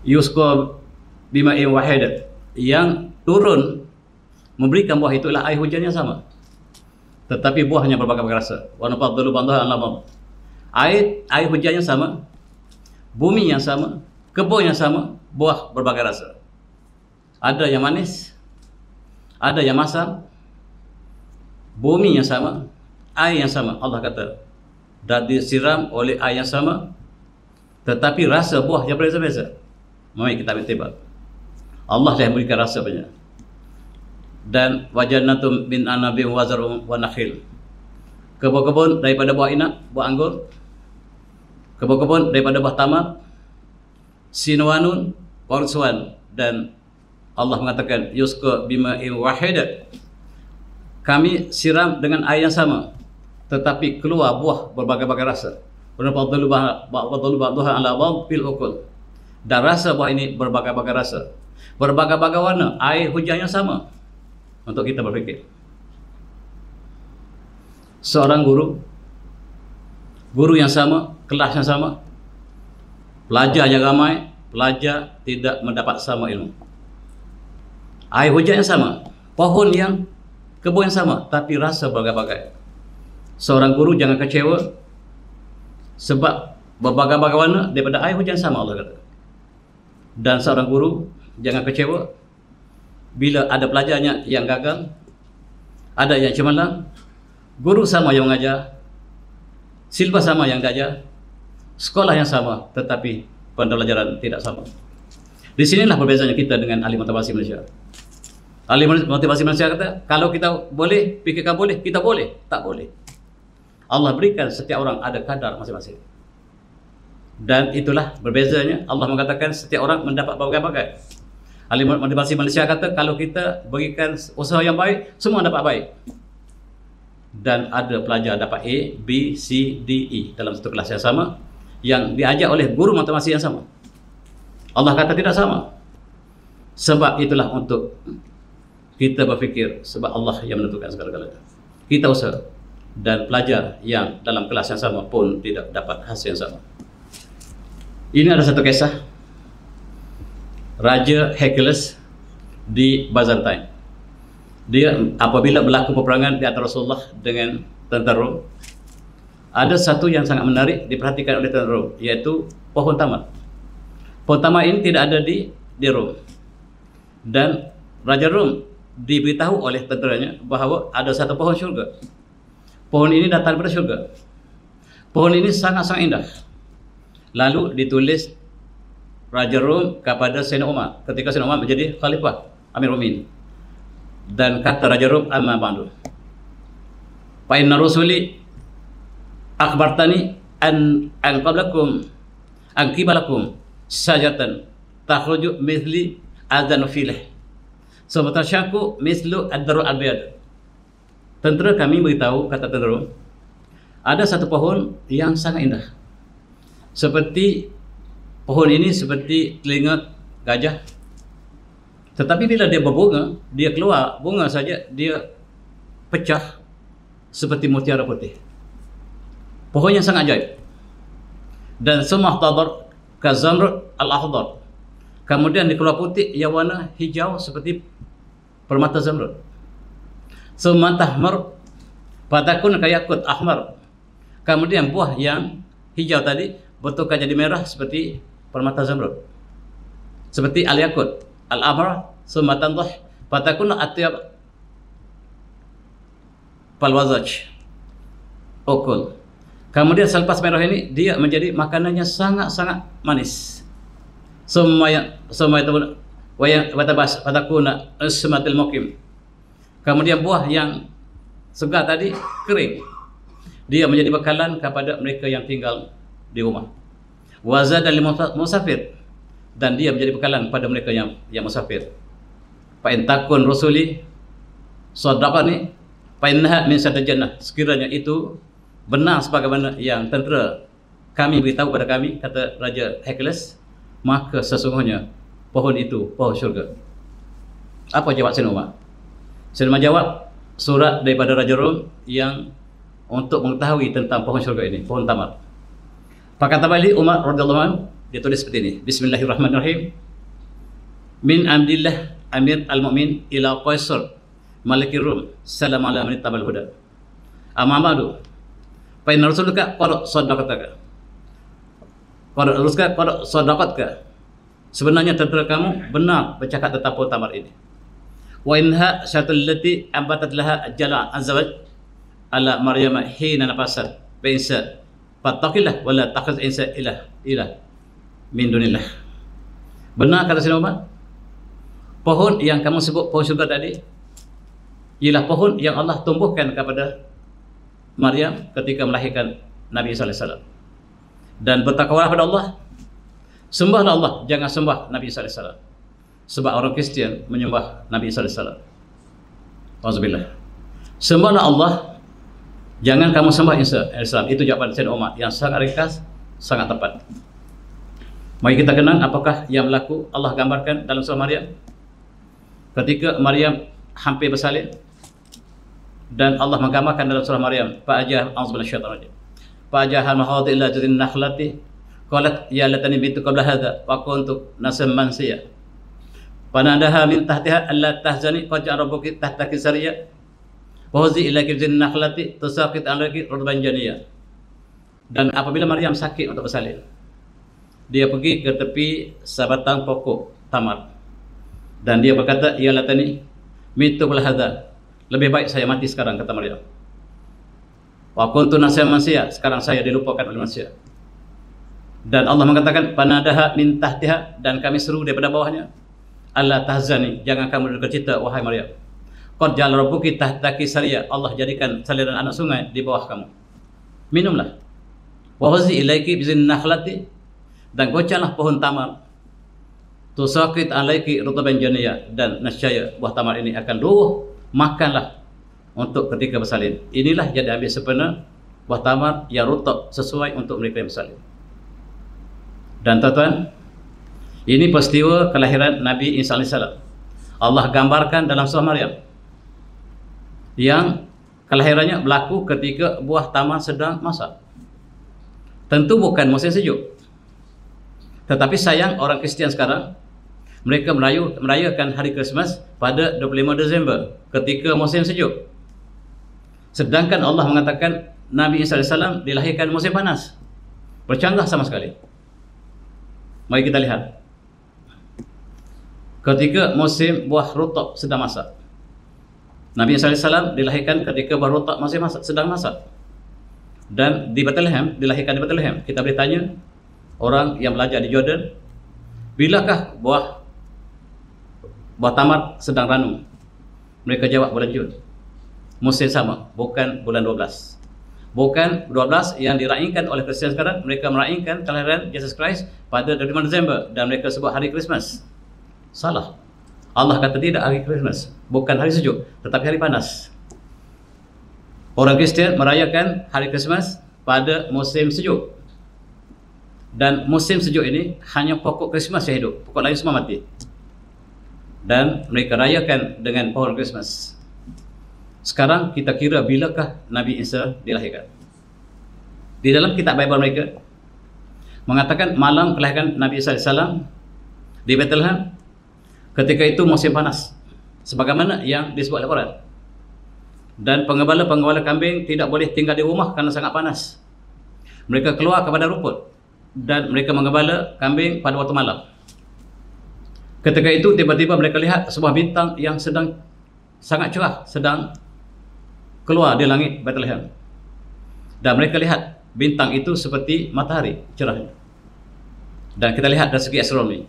Yusqa bima'in wahid, yang turun memberikan buah itulah air hujan yang sama, tetapi buahnya berbagai-bagai rasa. Wa nafadlu ba'dahu 'ala ba'd. Air hujan yang sama, bumi yang sama, kebun yang sama, buah berbagai rasa. Ada yang manis, ada yang masam, bumi yang sama, air yang sama. Allah kata dan disiram oleh air yang sama, tetapi rasa buah yang berbeza-beza. Mari kita ambil Allah yang memberikan rasa banyak. Dan wajannatum min anabin wa zar'un wa nakhil, kebun-kebun daripada buah inab, buah anggur, kebun-kebun daripada buah tamar, sinwanun, warswan, dan Allah mengatakan yusqa bima'in wahid, kami siram dengan air yang sama, tetapi keluar buah berbagai-bagai rasa. Wa nafadlu ba'dahu 'ala ba'd fil ukul, dan rasa buah ini berbagai-bagai rasa, berbagai-bagai warna, air hujan yang sama. Untuk kita berfikir, seorang guru yang sama, kelas yang sama, pelajar yang ramai, pelajar tidak mendapat sama ilmu. Air hujan yang sama, pohon yang, kebun yang sama, tapi rasa berbagai-bagai. Seorang guru jangan kecewa sebab berbagai-bagai warna daripada air hujan sama, Allah kata. Dan seorang guru jangan kecewa bila ada pelajarnya yang gagal, ada yang cemerlang. Guru sama yang mengajar, silibus sama yang diajar, sekolah yang sama, tetapi pembelajaran tidak sama. Di sinilah perbezaannya kita dengan ahli motivasi Malaysia. Ahli motivasi Malaysia kata, kalau kita boleh, fikirkan boleh, kita boleh, tak boleh. Allah berikan setiap orang ada kadar masing-masing. Dan itulah berbezanya. Allah mengatakan setiap orang mendapat bagai-bagai. Ahli motivasi Malaysia kata kalau kita berikan usaha yang baik, semua dapat baik. Dan ada pelajar dapat A, B, C, D, E dalam satu kelas yang sama, yang diajar oleh guru motivasi yang sama. Allah kata tidak sama. Sebab itulah untuk kita berfikir, sebab Allah yang menentukan segala-galanya. Kita usaha, dan pelajar yang dalam kelas yang sama pun tidak dapat hasil yang sama. Ini ada satu kisah Raja Hercules di Byzantine. Dia apabila berlaku peperangan di antara Rasulullah dengan tentera Rom, ada satu yang sangat menarik diperhatikan oleh tentera Rom, yaitu pohon tamar. Pohon tamar ini tidak ada di Rom. Dan Raja Rom diberitahu oleh tenteranya bahawa ada satu pohon syurga. Pohon ini datang daripada syurga. Pohon ini sangat-sangat indah. Lalu ditulis Raja Rom kepada Sayyidina Umar ketika Sayyidina Umar menjadi khalifah Amir Mu'minin. Dan kata Raja Rom, amma ba'du, fa inna rusuli akhbartani an qablakum an qibalakum sajatan takhruju mithli adzan filah sabatasyaku mislu ad-darul abyad. Tentera kami beritahu, kata tentera, ada satu pohon yang sangat indah. Seperti pohon ini seperti telinga gajah. Tetapi bila dia berbunga, dia keluar bunga saja, dia pecah seperti mutiara putih. Pohon yang sangat ajaib. Dan semua tadar kazamrud al-akhdar. Kemudian dikeluar putih yang warna hijau seperti permata zamrud. Semua tahmar fatakun kayakut ahmar. Kemudian buah yang hijau tadi bertukar jadi merah seperti permata zamrud. Seperti al-yakut, al-amr, summa tandah fatakun atyab palwazaj. Okul. Kemudian selepas merah ini dia menjadi makanannya sangat-sangat manis. Semua itu wayang batabas fatakuna usmatil muqim. Kemudian buah yang segar tadi kering. Dia menjadi bekalan kepada mereka yang tinggal di rumah. Wazada lil musafir, dan dia menjadi bekalan pada mereka yang musafir. Fa in takun rusuli sadaqani fa innaha min sadil jannah. Sekiranya itu benar sebagaimana yang tentera kami beritahu pada kami, kata Raja Hercules, maka sesungguhnya pohon itu pohon syurga. Apa jawab Sayyidina Umar? Sayyidina Umar jawab surat daripada Raja Rom yang untuk mengetahui tentang pohon syurga ini, pohon tamar. Kata balik Umar radhiyallahu anhu, dia tulis seperti ini. Bismillahirrahmanirrahim. Min amdillah Amir al-Mu'min ila Qaisar Malikir Rum. Salam ala man ittaba'al huda. Amma ba'du. Fa inna rasulaka qad sadaqataka. Qad rasulaka qad sadaqatka. Sebenarnya tentera kamu benar bercakap tentang pohon tamar ini. Wa inha syatul lati ambatat laha jalla azwaj ala Maryam hina nafasat bi insa fattaqillah wala takhaz insa ilah min dunillah. Benar kata Sayyidina Umar, pohon yang kamu sebut pohon syurga tadi ialah pohon yang Allah tumbuhkan kepada Maryam ketika melahirkan Nabi sallallahu alaihi wasallam. Dan bertakwalah pada Allah, sembahlah Allah, jangan sembah Nabi sallallahu alaihi wasallam. Sebab orang Kristian menyembah Nabi sallallahu alaihi wasallam. Auzubillah. Sembahlah Allah, jangan kamu sembah Islam. Itu jawaban Sayyidina Umar yang sangat ringkas, sangat tepat. Mari kita kenang apakah yang berlaku. Allah gambarkan dalam surah Maryam ketika Maryam hampir bersalin, dan Allah menggambarkan dalam surah Maryam, fa'ajah auzubillahi minasyaitonir rajim. Fa'ajah mahadhi illa jadin nakhlati qalat ya latani bintu qabla hadha wa kuntu nasam mansiya. Fanadaha min tahtiha alla tahzani qad ja'a rabbuki tahtaki sariya wa huzi ilaiki jadin nakhlati tusaqit alaki rudban janiyya. Dan apabila Maryam sakit untuk bersalin, dia pergi ke tepi sebatang pokok tamar dan dia berkata, ya latani mitu qabla hadha, lebih baik saya mati sekarang, kata Maryam. Wa kuntu nasiyan mansiya, sekarang saya dilupakan oleh manusia. Dan Allah mengatakan panadaha min tahtiha, dan kami seru daripada bawahnya, alla tahzani, jangan kamu berduka cita wahai Maryam. Qad ja'ala rabbuki tahtaki sariya, Allah jadikan saliran anak sungai di bawah kamu. Minumlah. Wa huzi ilaiki bizin nakhlati, Dan goncanglah pohon tamar, tusaqit alaiki rutaban janiyah, dan nescaya buah tamar ini akan rubuh, makanlah untuk ketika bersalin. Inilah yang diambil sepenuh buah tamar yang rutab sesuai untuk mereka yang bersalin. Dan tuan-tuan, ini peristiwa kelahiran Nabi Isa AS. Allah gambarkan dalam surah Maryam yang kelahirannya berlaku ketika buah tamar sedang masak. Tentu bukan musim sejuk. Tetapi sayang orang Kristian sekarang, mereka merayakan hari Krismas pada 25 Desember ketika musim sejuk. Sedangkan Allah mengatakan Nabi Isa AS dilahirkan musim panas. Bercanggah sama sekali. Mari kita lihat. Ketika musim buah rutab sedang masak, Nabi Isa AS dilahirkan ketika buah rutab masih sedang masak. Dan di Bethlehem, dilahirkan di Bethlehem. Kita boleh tanya orang yang belajar di Jordan, bilakah buah tamar sedang ranum? Mereka jawab bulan Jun. Musim sama, bukan bulan 12. Bukan 12 yang diraihkan oleh Kristian sekarang. Mereka meraihkan kelahiran Yesus Kristus pada 25 Desember dan mereka sebut hari Krismas. Salah. Allah kata tidak hari Krismas, bukan hari sejuk, tetapi hari panas. Orang Kristian merayakan hari Krismas pada musim sejuk. Dan musim sejuk ini hanya pokok Krismas yang hidup, pokok lain semua mati. Dan mereka rayakan dengan pohon Krismas. Sekarang kita kira bilakah Nabi Isa dilahirkan? Di dalam kitab Bible mereka mengatakan malam kelahiran Nabi Isa AS di Bethlehem, ketika itu musim panas, sebagaimana yang disebut oleh Quran. Dan penggembala-penggembala kambing tidak boleh tinggal di rumah karena sangat panas. Mereka keluar kepada rumput dan mereka menggembala kambing pada waktu malam. Ketika itu tiba-tiba mereka lihat sebuah bintang yang sedang sangat cerah sedang keluar di langit Bethlehem. Dan mereka lihat bintang itu seperti matahari cerahnya. Dan kita lihat dari segi astronomi,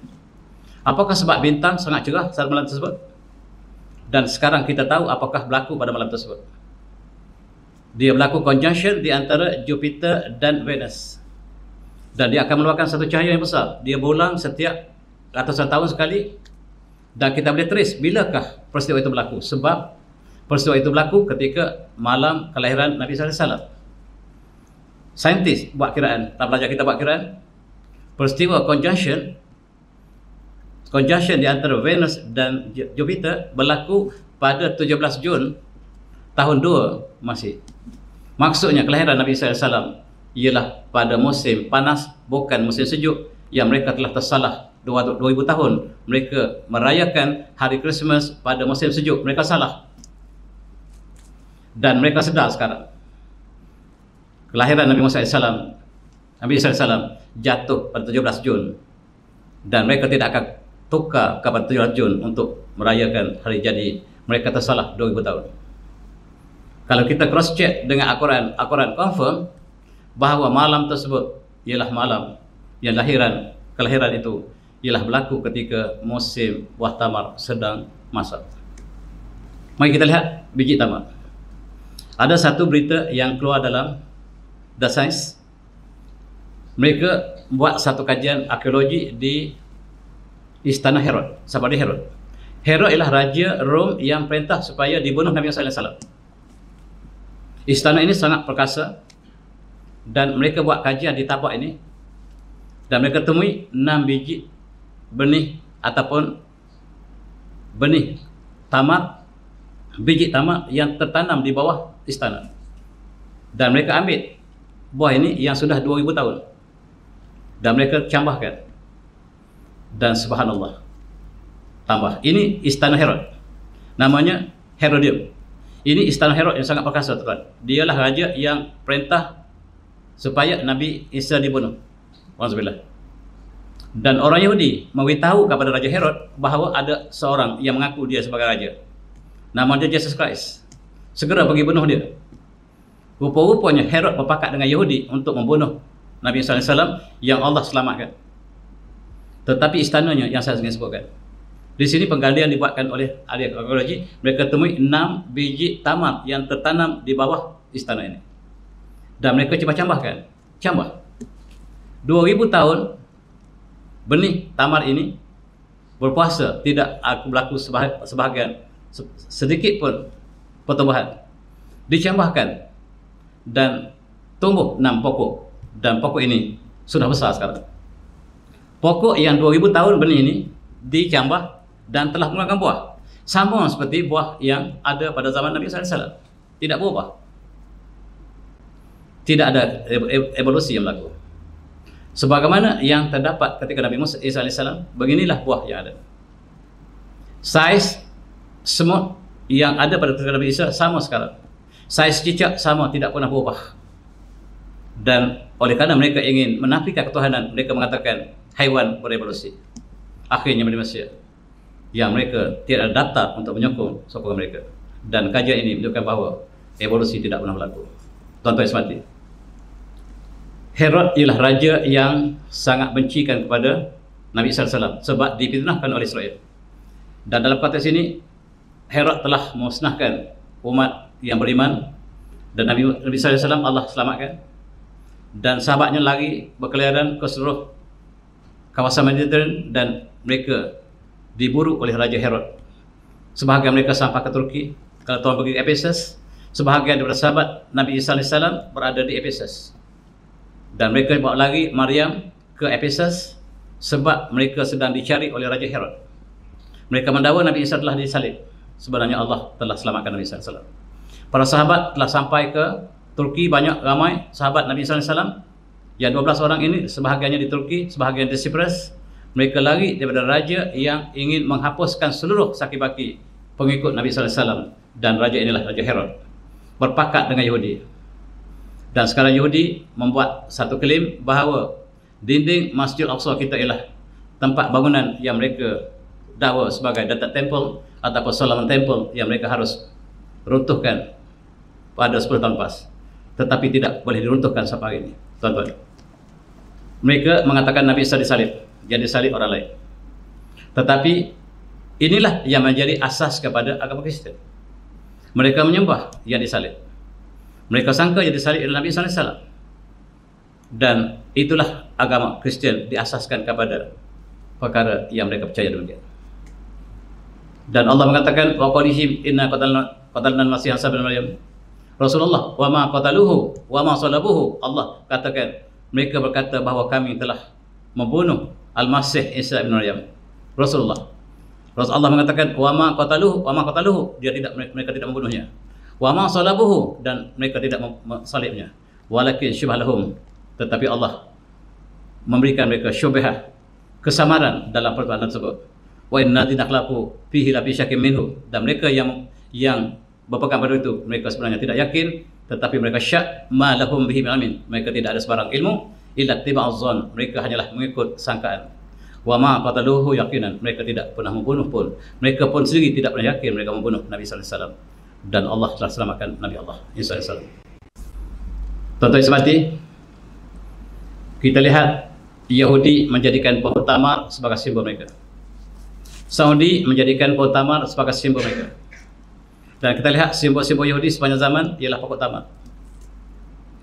apakah sebab bintang sangat cerah saat malam tersebut? Dan sekarang kita tahu apakah berlaku pada malam tersebut. Dia berlaku conjunction di antara Jupiter dan Venus. Dan dia akan mengeluarkan satu cahaya yang besar. Dia berulang setiap ratusan tahun sekali. Dan kita boleh trace bilakah peristiwa itu berlaku. Sebab peristiwa itu berlaku ketika malam kelahiran Nabi SAW. Saintis buat kiraan, tak belajar kita buat kiraan. Peristiwa conjunction di antara Venus dan Jupiter berlaku pada 17 Jun tahun 2 Masih. Maksudnya kelahiran Nabi SAW ialah pada musim panas, bukan musim sejuk, yang mereka telah tersalah 2000 tahun. Mereka merayakan hari Krismas pada musim sejuk. Mereka salah. Dan mereka sedar sekarang. Kelahiran Nabi Musa SAW, Nabi Isa SAW jatuh pada 17 Jun. Dan mereka tidak akan tukar kepada 17 Jun untuk merayakan hari jadi. Mereka tersalah 2000 tahun. Kalau kita cross check dengan Al-Quran, Al-Quran confirm bahawa malam tersebut ialah malam yang kelahiran itu ialah berlaku ketika musim buah tamar sedang masak. Mari kita lihat biji tamar. Ada satu berita yang keluar dalam The Science. Mereka buat satu kajian arkeologi di Istana Herod, Sabadi Herod. Herod ialah raja Rom yang perintah supaya dibunuh Nabi Muhammad SAW. Istana ini sangat perkasa dan mereka buat kajian di tapak ini dan mereka temui 6 biji benih ataupun benih tamar, biji tamar yang tertanam di bawah istana. Dan mereka ambil buah ini yang sudah 2000 tahun dan mereka cambahkan. Dan subhanallah, tambah. Ini istana Herod, namanya Herodium. Ini istana Herod yang sangat perkasa, tuan. Dialah raja yang perintah supaya Nabi Isa dibunuh. Alhamdulillah. Dan orang Yahudi memberitahu kepada Raja Herod bahawa ada seorang yang mengaku dia sebagai raja, nama dia Yesus Kristus. Segera pergi bunuh dia. Rupa-rupanya Herod berpakat dengan Yahudi untuk membunuh Nabi Isa SAW yang Allah selamatkan. Tetapi istananya yang saya ingin sebutkan. Di sini penggalian dibuatkan oleh ahli arkeologi. Mereka temui 6 biji tamar yang tertanam di bawah istana ini. Dan mereka cambahkan. 2000 tahun benih tamar ini berpuasa, tidak berlaku sebahagian sedikit pun pertumbuhan. Dicambahkan dan tumbuh 6 pokok, dan pokok ini sudah besar sekarang. Pokok yang 2000 tahun benih ini dicambah dan telah mengeluarkan buah, sama seperti buah yang ada pada zaman Nabi SAW. Tidak berubah, tidak ada evolusi yang berlaku. Sebagaimana yang terdapat ketika Nabi Isa AS, beginilah buah yang ada. Saiz semut yang ada pada ketika Nabi Isa sama sekarang. Saiz cicak sama, tidak pernah berubah. Dan oleh karena mereka ingin menafikan ketuhanan, mereka mengatakan haiwan berevolusi. Akhirnya menjadi manusia, yang mereka tidak ada data untuk menyokong mereka. Dan kajian ini menunjukkan bahawa evolusi tidak pernah berlaku. Tuan-tuan yang semati, Herod ialah raja yang sangat bencikan kepada Nabi Isa AS sebab difitnahkan oleh Israel. Dan dalam konteks ini, Herod telah memusnahkan umat yang beriman, dan Nabi Isa AS Allah selamatkan, dan sahabatnya lagi berkeliaran ke seluruh kawasan Mediterranean, dan mereka diburu oleh Raja Herod. Sebahagian mereka sampai ke Turki. Kalau tuan pergi ke Ephesus, sebahagian daripada sahabat Nabi Isa AS berada di Ephesus, dan mereka bawa lagi Maryam ke Ephesus sebab mereka sedang dicari oleh Raja Herod. Mereka mendakwa Nabi Isa telah disalib. Sebenarnya Allah telah selamatkan Nabi Isa AS. Para sahabat telah sampai ke Turki, banyak ramai sahabat Nabi Isa AS. Yang 12 orang ini sebahagiannya di Turki, sebahagian di Cyprus. Mereka lari daripada raja yang ingin menghapuskan seluruh saki-baki pengikut Nabi Isa AS. Dan raja inilah Raja Herod, berpakat dengan Yahudi. Dan sekarang Yahudi membuat satu klaim bahawa dinding Masjidil Aqsa kita ialah tempat bangunan yang mereka dakwa sebagai Datat Temple ataupun Solomon Temple, yang mereka harus runtuhkan pada 10 tahun lepas, tetapi tidak boleh diruntuhkan sampai hari ini. Tuan-tuan, mereka mengatakan Nabi Isa disalib, yang disalib orang lain. Tetapi inilah yang menjadi asas kepada agama Kristen. Mereka menyembah yang disalib. Mereka sangka yang disalib adalah Nabi Isa AS. Dan itulah agama Kristen diasaskan kepada perkara yang mereka percaya demikian. Dan Allah mengatakan wa qadihim inna qatalna al-masih Isa bin Maryam Rasulullah wa ma qataluhu wa ma salabuhu. Allah katakan, mereka berkata bahawa kami telah membunuh Al-Masih Isa bin Maryam Rasulullah. Allah mengatakan wa ma qataluhu, mereka tidak membunuhnya. Wa ma salabuhu, dan mereka tidak salibnya. Walakin syubhalahum, tetapi Allah memberikan mereka syubhah, kesamaran dalam perbuatan tersebut. Wa inna tinakhlaku fihi la syakim minhu, dan mereka yang berpegang pada itu, mereka sebenarnya tidak yakin, tetapi mereka syak ma lahum bihi ilmin, mereka tidak ada sebarang ilmu, illa tiba'azzan, mereka hanyalah mengikut sangkaan. Wa ma qataluhu yaqinan, mereka tidak pernah membunuh pun, mereka pun sendiri tidak pernah yakin mereka membunuh Nabi sallallahu alaihi wasallam. Dan Allah telah selamatkan Nabi Allah Isa alaihi wasallam. Tuan-tuan semati, kita lihat Yahudi menjadikan pohon tamar sebagai simbol mereka. Saudi menjadikan pohon tamar sebagai simbol mereka. Dan kita lihat simbol-simbol Yahudi sepanjang zaman ialah pokok tamar.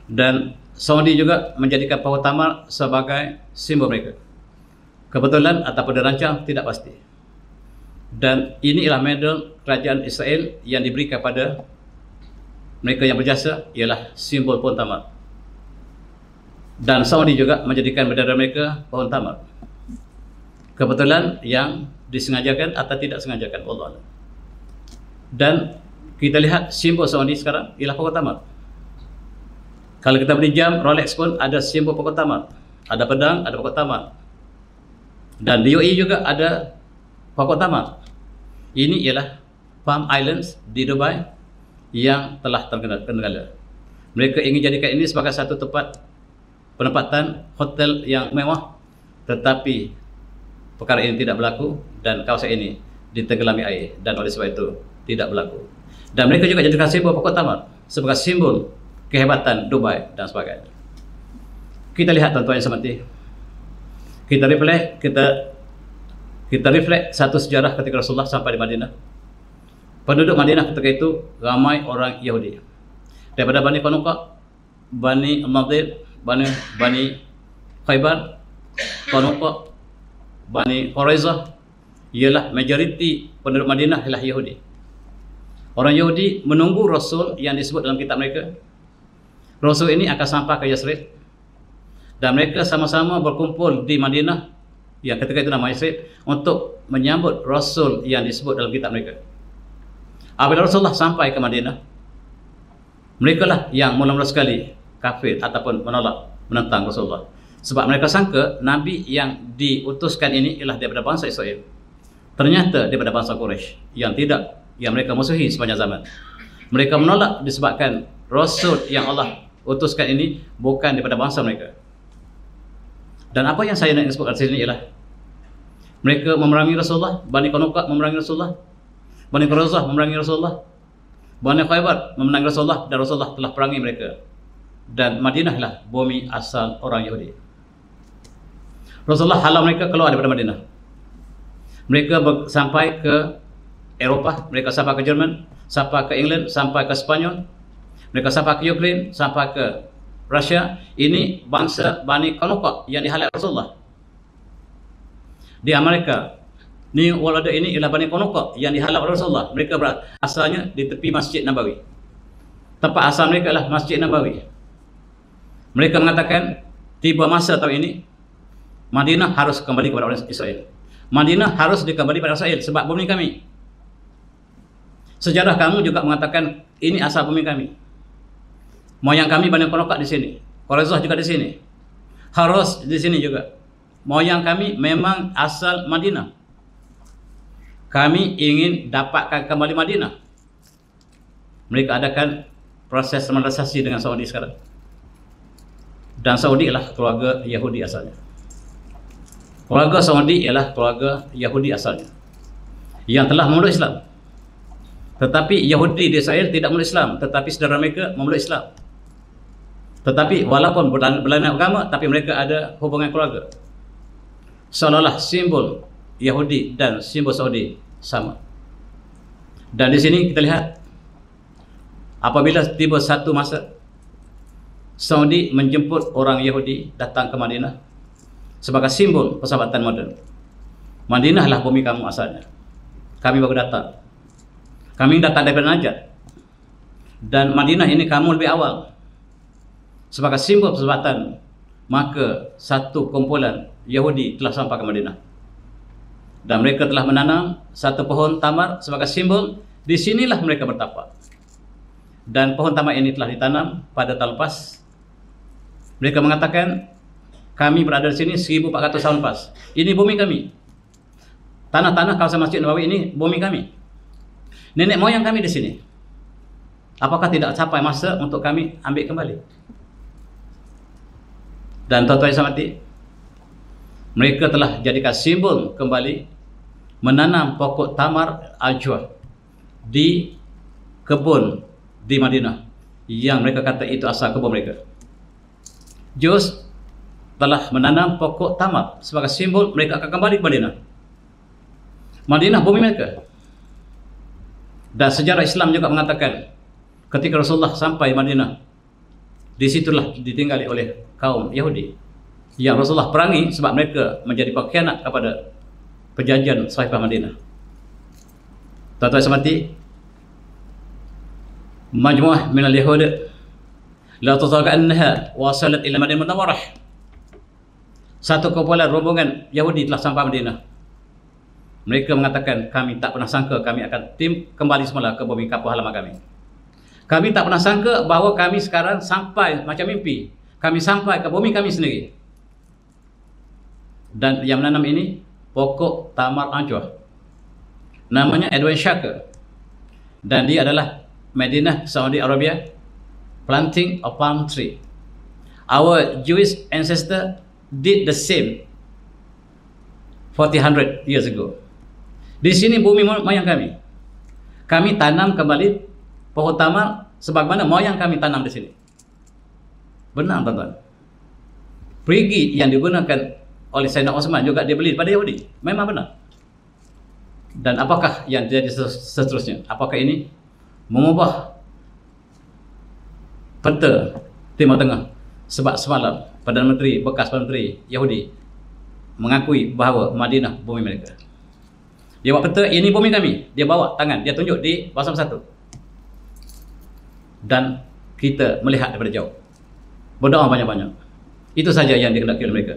Dan Saudi juga menjadikan pohon tamar sebagai simbol mereka. Kebetulan ataupun dirancang tidak pasti. Dan ini ialah medal kerajaan Israel yang diberi kepada mereka yang berjasa, ialah simbol pohon tamar. Dan Saudi juga menjadikan bendera mereka pohon tamar. Kebetulan yang disengajakan atau tidak sengajakan, wallah. Dan kita lihat simbol Saudi sekarang ialah pokok tamar. Kalau kita beli jam Rolex pun ada simbol pokok tamar, ada pedang, ada pokok tamar. Dan di UAE juga ada pokok tamar. Ini ialah Palm Islands di Dubai yang telah terkenal. Mereka ingin jadikan ini sebagai satu tempat penempatan hotel yang mewah, tetapi perkara ini tidak berlaku dan kawasan ini ditenggelami air, dan oleh sebab itu tidak berlaku. Dan mereka juga jadikan simbol pokok tamar sebagai simbol kehebatan Dubai dan sebagainya. Kita lihat tuan-tuan yang semati, kita reflect satu sejarah ketika Rasulullah sampai di Madinah. Penduduk Madinah ketika itu ramai orang Yahudi. Daripada Bani Qanuqa, Bani Nadir, Bani Khaybar, Qanuqa, Bani Quraizah ialah majoriti penduduk Madinah ialah Yahudi. Orang Yahudi menunggu Rasul yang disebut dalam kitab mereka. Rasul ini akan sampai ke Yasrib dan mereka sama-sama berkumpul di Madinah yang ketika itu nama Yasrib untuk menyambut Rasul yang disebut dalam kitab mereka. Apabila Rasulullah sampai ke Madinah, mereka lah yang mula-mula sekali kafir ataupun menentang Rasulullah. Sebab mereka sangka Nabi yang diutuskan ini ialah daripada bangsa Israel. Ternyata daripada bangsa Quraisy yang mereka musuhi sepanjang zaman. Mereka menolak disebabkan Rasul yang Allah utuskan ini bukan daripada bangsa mereka. Dan apa yang saya nak sebutkan di sini ialah mereka memerangi Rasulullah, Bani Qainuqa memerangi Rasulullah, Bani Quraizah memerangi Rasulullah, Bani Khaybar memenangi Rasulullah, dan Rasulullah telah perangi mereka. Dan Madinah lah bumi asal orang Yahudi. Rasulullah halau mereka keluar daripada Madinah. Mereka sampai ke Eropah, mereka sampai ke Jerman, sampai ke England, sampai ke Spanyol, mereka sampai ke Ukraine, sampai ke Rusia. Ini bangsa Bani Qainuqa yang dihalau Rasulullah. Di Amerika, New World Order ini ialah Bani Qainuqa yang dihalau Rasulullah. Mereka asalnya di tepi Masjid Nabawi. Tempat asal mereka adalah Masjid Nabawi. Mereka mengatakan tiba masa tahun ini Madinah harus kembali kepada orang Israel. Madinah harus dikembali kepada Israel sebab bumi kami. Sejarah kamu juga mengatakan ini asal bumi kami. Moyang kami Bani Qainuqa di sini, Quraizah juga di sini, Harus di sini juga. Moyang kami memang asal Madinah. Kami ingin dapatkan kembali Madinah. Mereka adakan proses normalisasi dengan Saudi sekarang. Dan Saudi ialah keluarga Yahudi asalnya. Keluarga Saudi ialah keluarga Yahudi asalnya yang telah memeluk Islam. Tetapi Yahudi di Israel tidak memeluk Islam, tetapi saudara mereka memeluk Islam. Tetapi walaupun berlainan agama, tapi mereka ada hubungan keluarga. Seolah-olah simbol Yahudi dan simbol Saudi sama. Dan di sini kita lihat apabila tiba satu masa Saudi menjemput orang Yahudi datang ke Madinah sebagai simbol persahabatan moden. Madinah lah bumi kamu asalnya. Kami baru datang. Kami datang daripada Najd. Dan Madinah ini kamu lebih awal. Sebagai simbol persahabatan, maka satu kumpulan Yahudi telah sampai ke Madinah. Dan mereka telah menanam satu pohon tamar sebagai simbol. Di sinilah mereka bertapak. Dan pohon tamar ini telah ditanam pada tahun lepas. Mereka mengatakan, kami berada di sini 1400 tahun lepas. Ini bumi kami. Tanah-tanah kawasan Masjid Nabawi ini bumi kami. Nenek moyang kami di sini. Apakah tidak sampai masa untuk kami ambil kembali? Dan tuan-tuan yang saya hormati, mereka telah jadikan simbol kembali menanam pokok tamar ajwa di kebun di Madinah yang mereka kata itu asal kebun mereka. Jus telah menanam pokok tamar sebagai simbol mereka akan kembali ke Madinah. Madinah bumi mereka. Dan sejarah Islam juga mengatakan ketika Rasulullah sampai Madinah, disitulah ditinggali oleh kaum Yahudi yang Rasulullah perangi sebab mereka menjadi pengkhianat kepada perjanjian Sahiifah Madinah. Tuan-tuan semati, majmuah min al-yahud la tutaqa annaha wasalat ila Madinah Munawwarah. Satu kumpulan rombongan Yahudi telah sampai Madinah. Mereka mengatakan kami tak pernah sangka kami akan kembali semula ke bumi kampung halaman kami. Kami tak pernah sangka bahawa kami sekarang sampai macam mimpi. Kami sampai ke bumi kami sendiri. Dan yang menanam ini pokok tamar ajwa. Namanya Edwin Shaka. Dan dia adalah Madinah, Saudi Arabia, planting a palm tree. Our Jewish ancestor did the same 400 years ago. Di sini bumi moyang kami. Kami tanam kembali pohon tamar sebagaimana moyang kami tanam di sini. Benar, tuan-tuan. Perigi yang digunakan oleh Sayyidina Osman juga dibeli pada Yahudi. Memang benar. Dan apakah yang terjadi seterusnya? Apakah ini mengubah peta Timur Tengah? Sebab semalam Perdana Menteri, bekas Perdana Menteri Yahudi mengakui bahawa Madinah bumi mereka. Dia buat peta, ini bumi kami. Dia bawa tangan, dia tunjuk di bawah satu. Dan kita melihat daripada jauh. Berdoa banyak-banyak. Itu saja yang dikehendaki oleh mereka.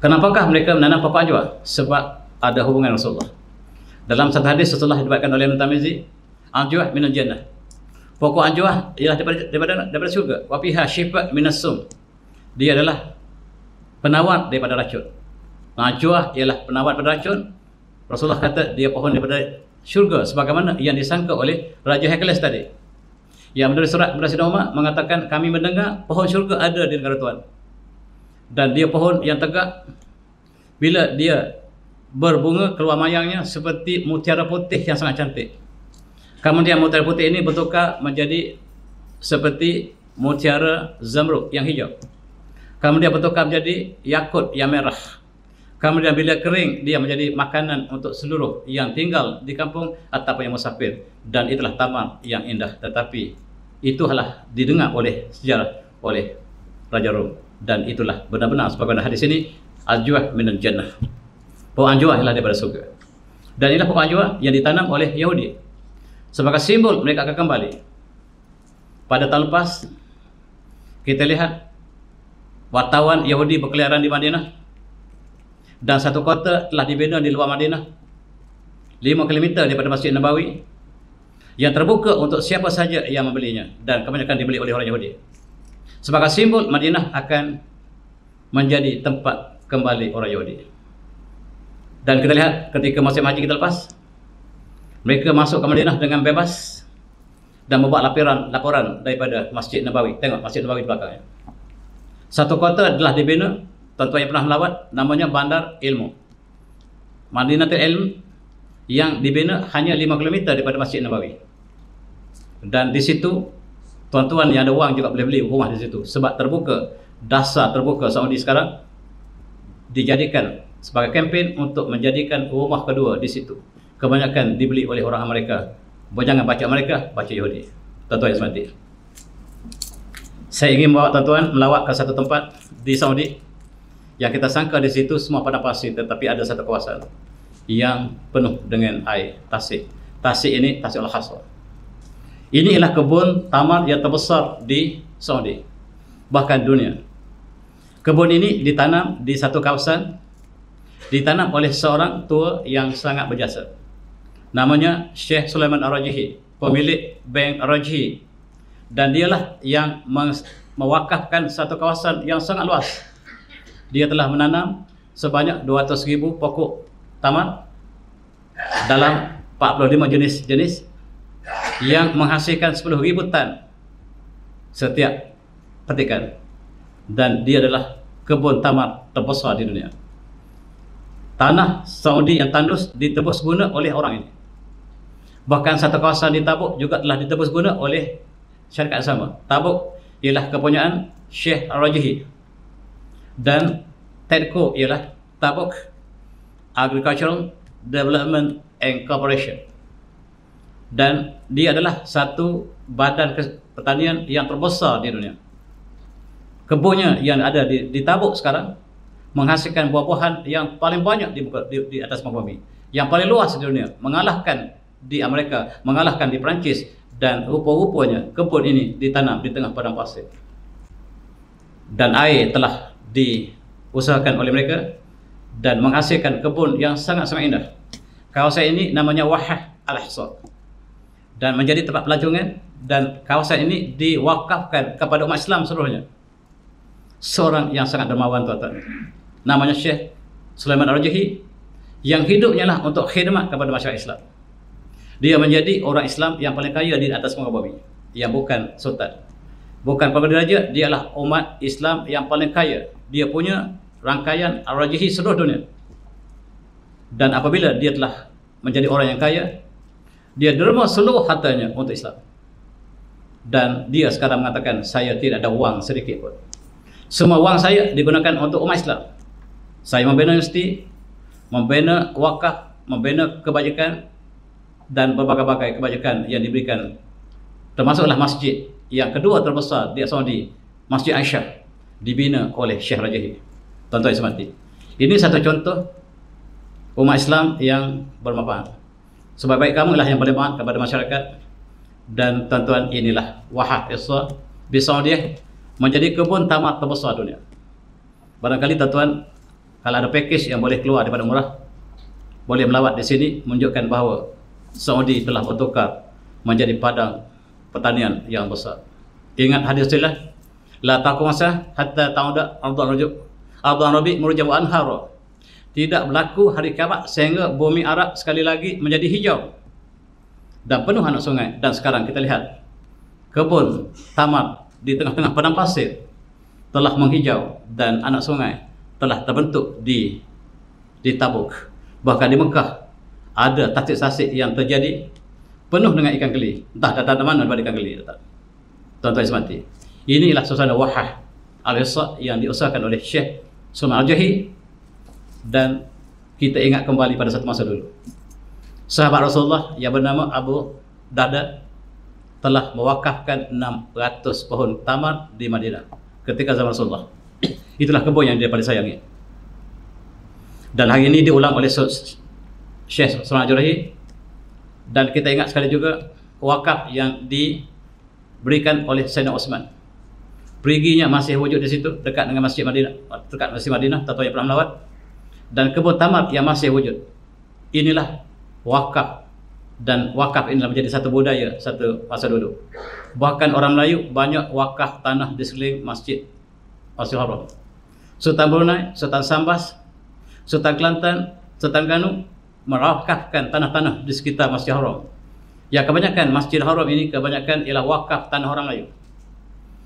Kenapakah mereka menanam pokok anjua? Sebab ada hubungan Rasulullah. Dalam satu hadis setelah diriwayatkan oleh Ibn Tirmizi, anjua minal jannah. Pokok anjua ialah daripada syurga. Wa fiha shifa minas sum. Dia adalah penawar daripada racun. Anjua ialah penawar daripada racun. Rasulullah kata dia pohon daripada syurga sebagaimana yang disangka oleh Raja Herakles tadi. Yang menulis surat kepada Sayyidina Umar mengatakan, kami mendengar pohon syurga ada di negara Tuhan. Dan dia pohon yang tegak, bila dia berbunga keluar mayangnya seperti mutiara putih yang sangat cantik. Kemudian mutiara putih ini bertukar menjadi seperti mutiara zamrud yang hijau. Kemudian bertukar menjadi yakut yang merah. Kemudian bila kering, dia menjadi makanan untuk seluruh yang tinggal di kampung ataupun yang musafir. Dan itulah taman yang indah. Tetapi itulah didengar oleh sejarah oleh Raja Rom. Dan itulah benar-benar sebagaimana hadis ini, al-juah minal jannah. Pohon anjua ialah daripada surga. Dan inilah pohon anjua yang ditanam oleh Yahudi sebagai simbol mereka akan kembali. Pada tahun lepas kita lihat wartawan Yahudi berkeliaran di Madinah, dan satu kota telah dibina di luar Madinah 5 km daripada Masjid Nabawi, yang terbuka untuk siapa saja yang membelinya, dan kebanyakan dibeli oleh orang Yahudi. Sebagai simbol Madinah akan menjadi tempat kembali orang Yahudi. Dan kita lihat ketika musim haji kita lepas, mereka masuk ke Madinah dengan bebas dan membuat laporan daripada Masjid Nabawi. Tengok Masjid Nabawi di belakangnya. Satu kota telah dibina, tuan-tuan yang pernah melawat, namanya Bandar Ilmu. Madinatul Ilm yang dibina hanya 5 km daripada Masjid Nabawi. Dan di situ tuan-tuan yang ada wang juga boleh beli rumah di situ, sebab terbuka, dasar terbuka Saudi sekarang dijadikan sebagai kempen untuk menjadikan rumah kedua di situ. Kebanyakan dibeli oleh orang Amerika. Jangan baca Amerika, baca Yahudi. Tuan-tuan yang semati, saya ingin membawa tuan-tuan melawat ke satu tempat di Saudi yang kita sangka di situ semua padang pasir, tetapi ada satu kawasan yang penuh dengan air tasik. Tasik ini Tasik Al-Khaswa. Ini ialah kebun tamar yang terbesar di Saudi, bahkan dunia. Kebun ini ditanam di satu kawasan, ditanam oleh seorang tua yang sangat berjasa. Namanya Syekh Sulaiman Ar-Rajihi, pemilik Bank Ar-Rajihi. Dan dialah yang mewakafkan satu kawasan yang sangat luas. Dia telah menanam sebanyak 200,000 pokok tamar dalam 45 jenis-jenis yang menghasilkan 10,000 tan setiap petikan. Dan dia adalah kebun tamar terbesar di dunia. Tanah Saudi yang tandus ditebus guna oleh orang ini. Bahkan satu kawasan di Tabuk juga telah ditebus guna oleh syarikat sama. Tabuk ialah kepunyaan Syekh Ar-Rajihi, dan TEDCO ialah Tabuk Agricultural Development and Corporation. Dan dia adalah satu badan pertanian yang terbesar di dunia. Kebunnya yang ada di Tabuk sekarang menghasilkan buah-buahan yang paling banyak di atas muka bumi, yang paling luas di dunia, mengalahkan di Amerika, mengalahkan di Perancis. Dan rupa-rupanya kebun ini ditanam di tengah padang pasir, dan air telah diusahakan oleh mereka dan menghasilkan kebun yang sangat-sangat indah. Kawasan ini namanya Wahah Al-Ahsad dan menjadi tempat pelancongan, dan kawasan ini diwakafkan kepada umat Islam seluruhnya. Seorang yang sangat dermawan, tuan-tuan, namanya Syekh Sulaiman Ar-Rajihi, yang hidupnya lah untuk khidmat kepada masyarakat Islam. Dia menjadi orang Islam yang paling kaya di atas muka bumi, yang bukan sultan, bukan pemimpin raja. Dia adalah umat Islam yang paling kaya. Dia punya rangkaian Ar-Rajihi seluruh dunia. Dan apabila dia telah menjadi orang yang kaya, dia derma seluruh hartanya untuk Islam. Dan dia sekarang mengatakan, saya tidak ada wang sedikit pun. Semua wang saya digunakan untuk umat Islam. Saya membina universiti, membina wakaf, membina kebajikan, dan berbagai-bagai kebajikan yang diberikan. Termasuklah masjid yang kedua terbesar di Saudi, Masjid Aisyah, dibina oleh Syekh Rajihi. Tuan-tuan yang semati, ini satu contoh umat Islam yang bermanfaat. Sebaik-baik kamu lah yang boleh bermanfaat kepada masyarakat. Dan tuan-tuan, inilah Wahab Isra di Saudiah menjadi kebun tamat terbesar dunia. Barangkali tuan-tuan, kalau ada package yang boleh keluar daripada murah, boleh melawat di sini, menunjukkan bahawa Saudi telah bertukar menjadi padang pertanian yang besar. Ingat hadis istilah, la taqumasa hatta ta'uda ardhan rabi murjam wa anhara. Tidak berlaku hari kiamat sehingga bumi Arab sekali lagi menjadi hijau dan penuh anak sungai. Dan sekarang kita lihat kebun tamat di tengah-tengah padang pasir telah menghijau dan anak sungai telah terbentuk di Tabuk. Bahkan di Mekah ada tasik-tasik yang terjadi penuh dengan ikan keli. Entah datang dari mana daripada ikan keli datang. Tuan-tuan semati, inilah suasana Wahab Al-Isra yang diusahakan oleh Syekh Sulaiman Al-Jahi. Dan kita ingat kembali pada satu masa dulu, sahabat Rasulullah yang bernama Abu Darda telah mewakafkan 600 pohon tamar di Madinah ketika zaman Rasulullah. Itulah kebun yang dia paling sayangi. Dan hari ini diulang oleh Syekh Sulaiman Al-Jahi. Dan kita ingat sekali juga wakaf yang diberikan oleh Sayyidina Osman. Periginya masih wujud di situ, dekat dengan Masjid Madinah, dekat Masjid Madinah, tuan-tuan yang pernah melawat. Dan kebun tamat yang masih wujud. Inilah wakaf. Dan wakaf inilah menjadi satu budaya satu masa dulu. Bahkan orang Melayu banyak wakaf tanah di sekeliling Masjid Haram. Sultan Brunei, Sultan Sambas, Sultan Kelantan, Sultan Ganu mewakafkan tanah-tanah di sekitar Masjid Haram. Ya, kebanyakan Masjid Haram ini kebanyakan ialah wakaf tanah orang Melayu.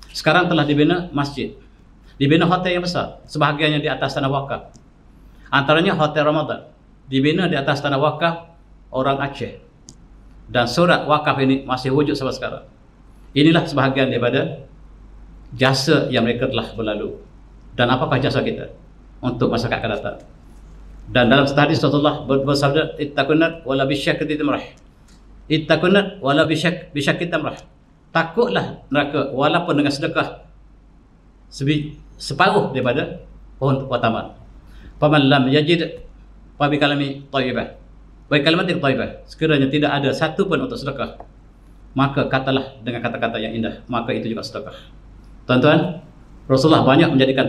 Sekarang telah dibina masjid, dibina hotel yang besar, sebahagiannya di atas tanah wakaf. Antaranya Hotel Ramadan dibina di atas tanah wakaf orang Aceh. Dan surat wakaf ini masih wujud sampai sekarang. Inilah sebahagian daripada jasa yang mereka telah berlalu. Dan apakah jasa kita untuk masyarakat akan datang. Dan dalam satu hadis Rasulullah bersabda, ittaqunat wala bisyakki tamrah. Ittaqunat wala bisyakki tamrah. Takutlah neraka walaupun dengan sedekah separuh daripada pohon tamar. Faman lam yajid fa bi kalami thayyibah wa kalimatin thayyibah. Sekiranya tidak ada satu pun untuk sedekah, maka katalah dengan kata-kata yang indah, maka itu juga sedekah. Tuan-tuan, Rasulullah banyak menjadikan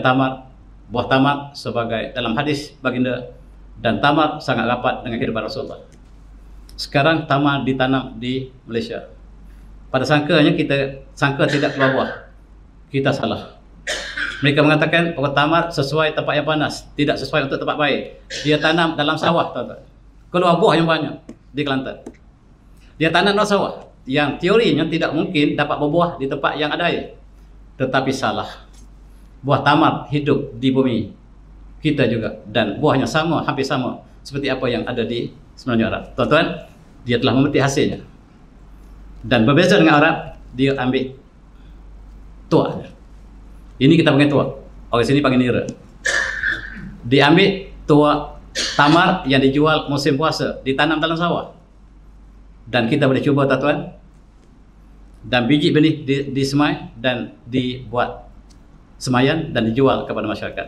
buah tamar sebagai dalam hadis baginda, dan tamar sangat rapat dengan kehidupan Rasulullah. Sekarang tamar ditanam di Malaysia. Pada sangkanya kita sangka tidak keluar buah. Kita salah. Mereka mengatakan pohon tamar sesuai tempat yang panas, tidak sesuai untuk tempat baik. Dia tanam dalam sawah, tuan-tuan. Keluar buah yang banyak di Kelantan. Dia tanam dalam sawah, yang teorinya tidak mungkin dapat berbuah di tempat yang ada air. Tetapi salah. Buah tamar hidup di bumi kita juga, dan buahnya sama, hampir sama seperti apa yang ada di semenanjung Arab. Tuan-tuan, dia telah memetik hasilnya. Dan berbeza dengan Arab, dia ambil tuaknya. Ini kita panggil tuak, orang sini panggil nira. Diambil tuak tamar yang dijual musim puasa, ditanam dalam sawah. Dan kita boleh cuba, tuan-tuan. Dan biji benih disemai dan dibuat semayan dan dijual kepada masyarakat.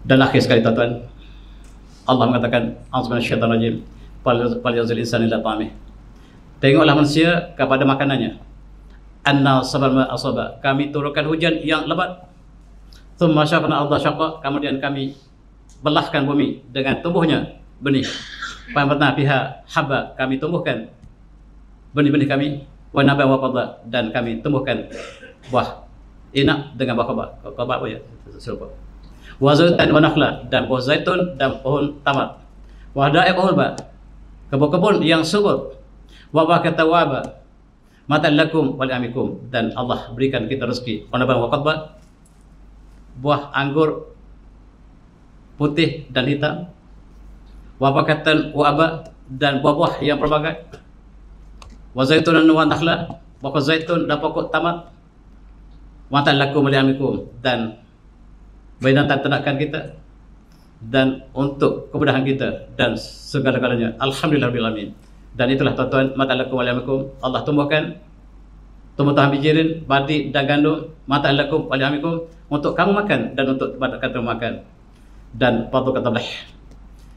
Dan akhir sekali, tuan-tuan, Allah mengatakan, a'udzubillahi minasyaitonir rajim, falyazul insanu ila ta'amih. Tengoklah manusia kepada makanannya. Anna sabama asaba, kami turunkan hujan yang lebat. Thumma syaqna al-ardha syaqqa, kemudian kami belahkan bumi dengan tumbuhnya benih. Famatna fiha habba, kami tumbuhkan benih-benih kami. Wa naba wa qadha, dan kami tumbuhkan buah inak dengan buah qadha apa ya? Serupa. Wa zaitan wa nakhla, dan pohon zaitun dan pohon tamar. Wa da'iq ulba, kebun-kebun yang subur. Wa bakata waba, matan lakum wa li'amikum, dan Allah berikan kita rezeki. Wa naba wa qadha, buah anggur putih dan hitam. Wa bakatan wa aba, dan buah-buah yang berbagai. Wa zaitunan wa nakhla, pokok zaitun dan pokok tamar. Matan lakum wa li'amikum, dan binatang ternakan kita dan untuk kemudahan kita dan segala-galanya. Alhamdulillahirabbil alamin. Dan itulah, tuan-tuan, matan lakum wa li'amikum, Allah tumbuhkan tumbuh-tumbuhan bijirin, badi dan gandum, mata lakum wa li'amikum, untuk kamu makan dan untuk kamu makan. Dan patut kata belah.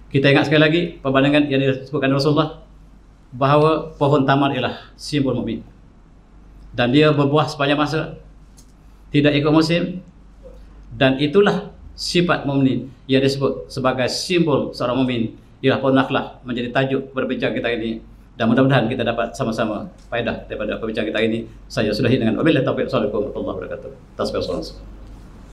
Kita ingat sekali lagi perbandingan yang disebutkan Rasulullah bahawa pohon tamar ialah simbol mukmin. Dan dia berbuah sepanjang masa, tidak ikut musim, dan itulah sifat mukmin yang disebut sebagai simbol seorang mukmin. Ialah pohon nakhlah menjadi tajuk berbincang kita ini, dan mudah-mudahan kita dapat sama-sama faedah daripada perbincangan kita ini. Saya sudahi dengan wabillahi taufiq. Assalamualaikum warahmatullahi wabarakatuh. Tasbih.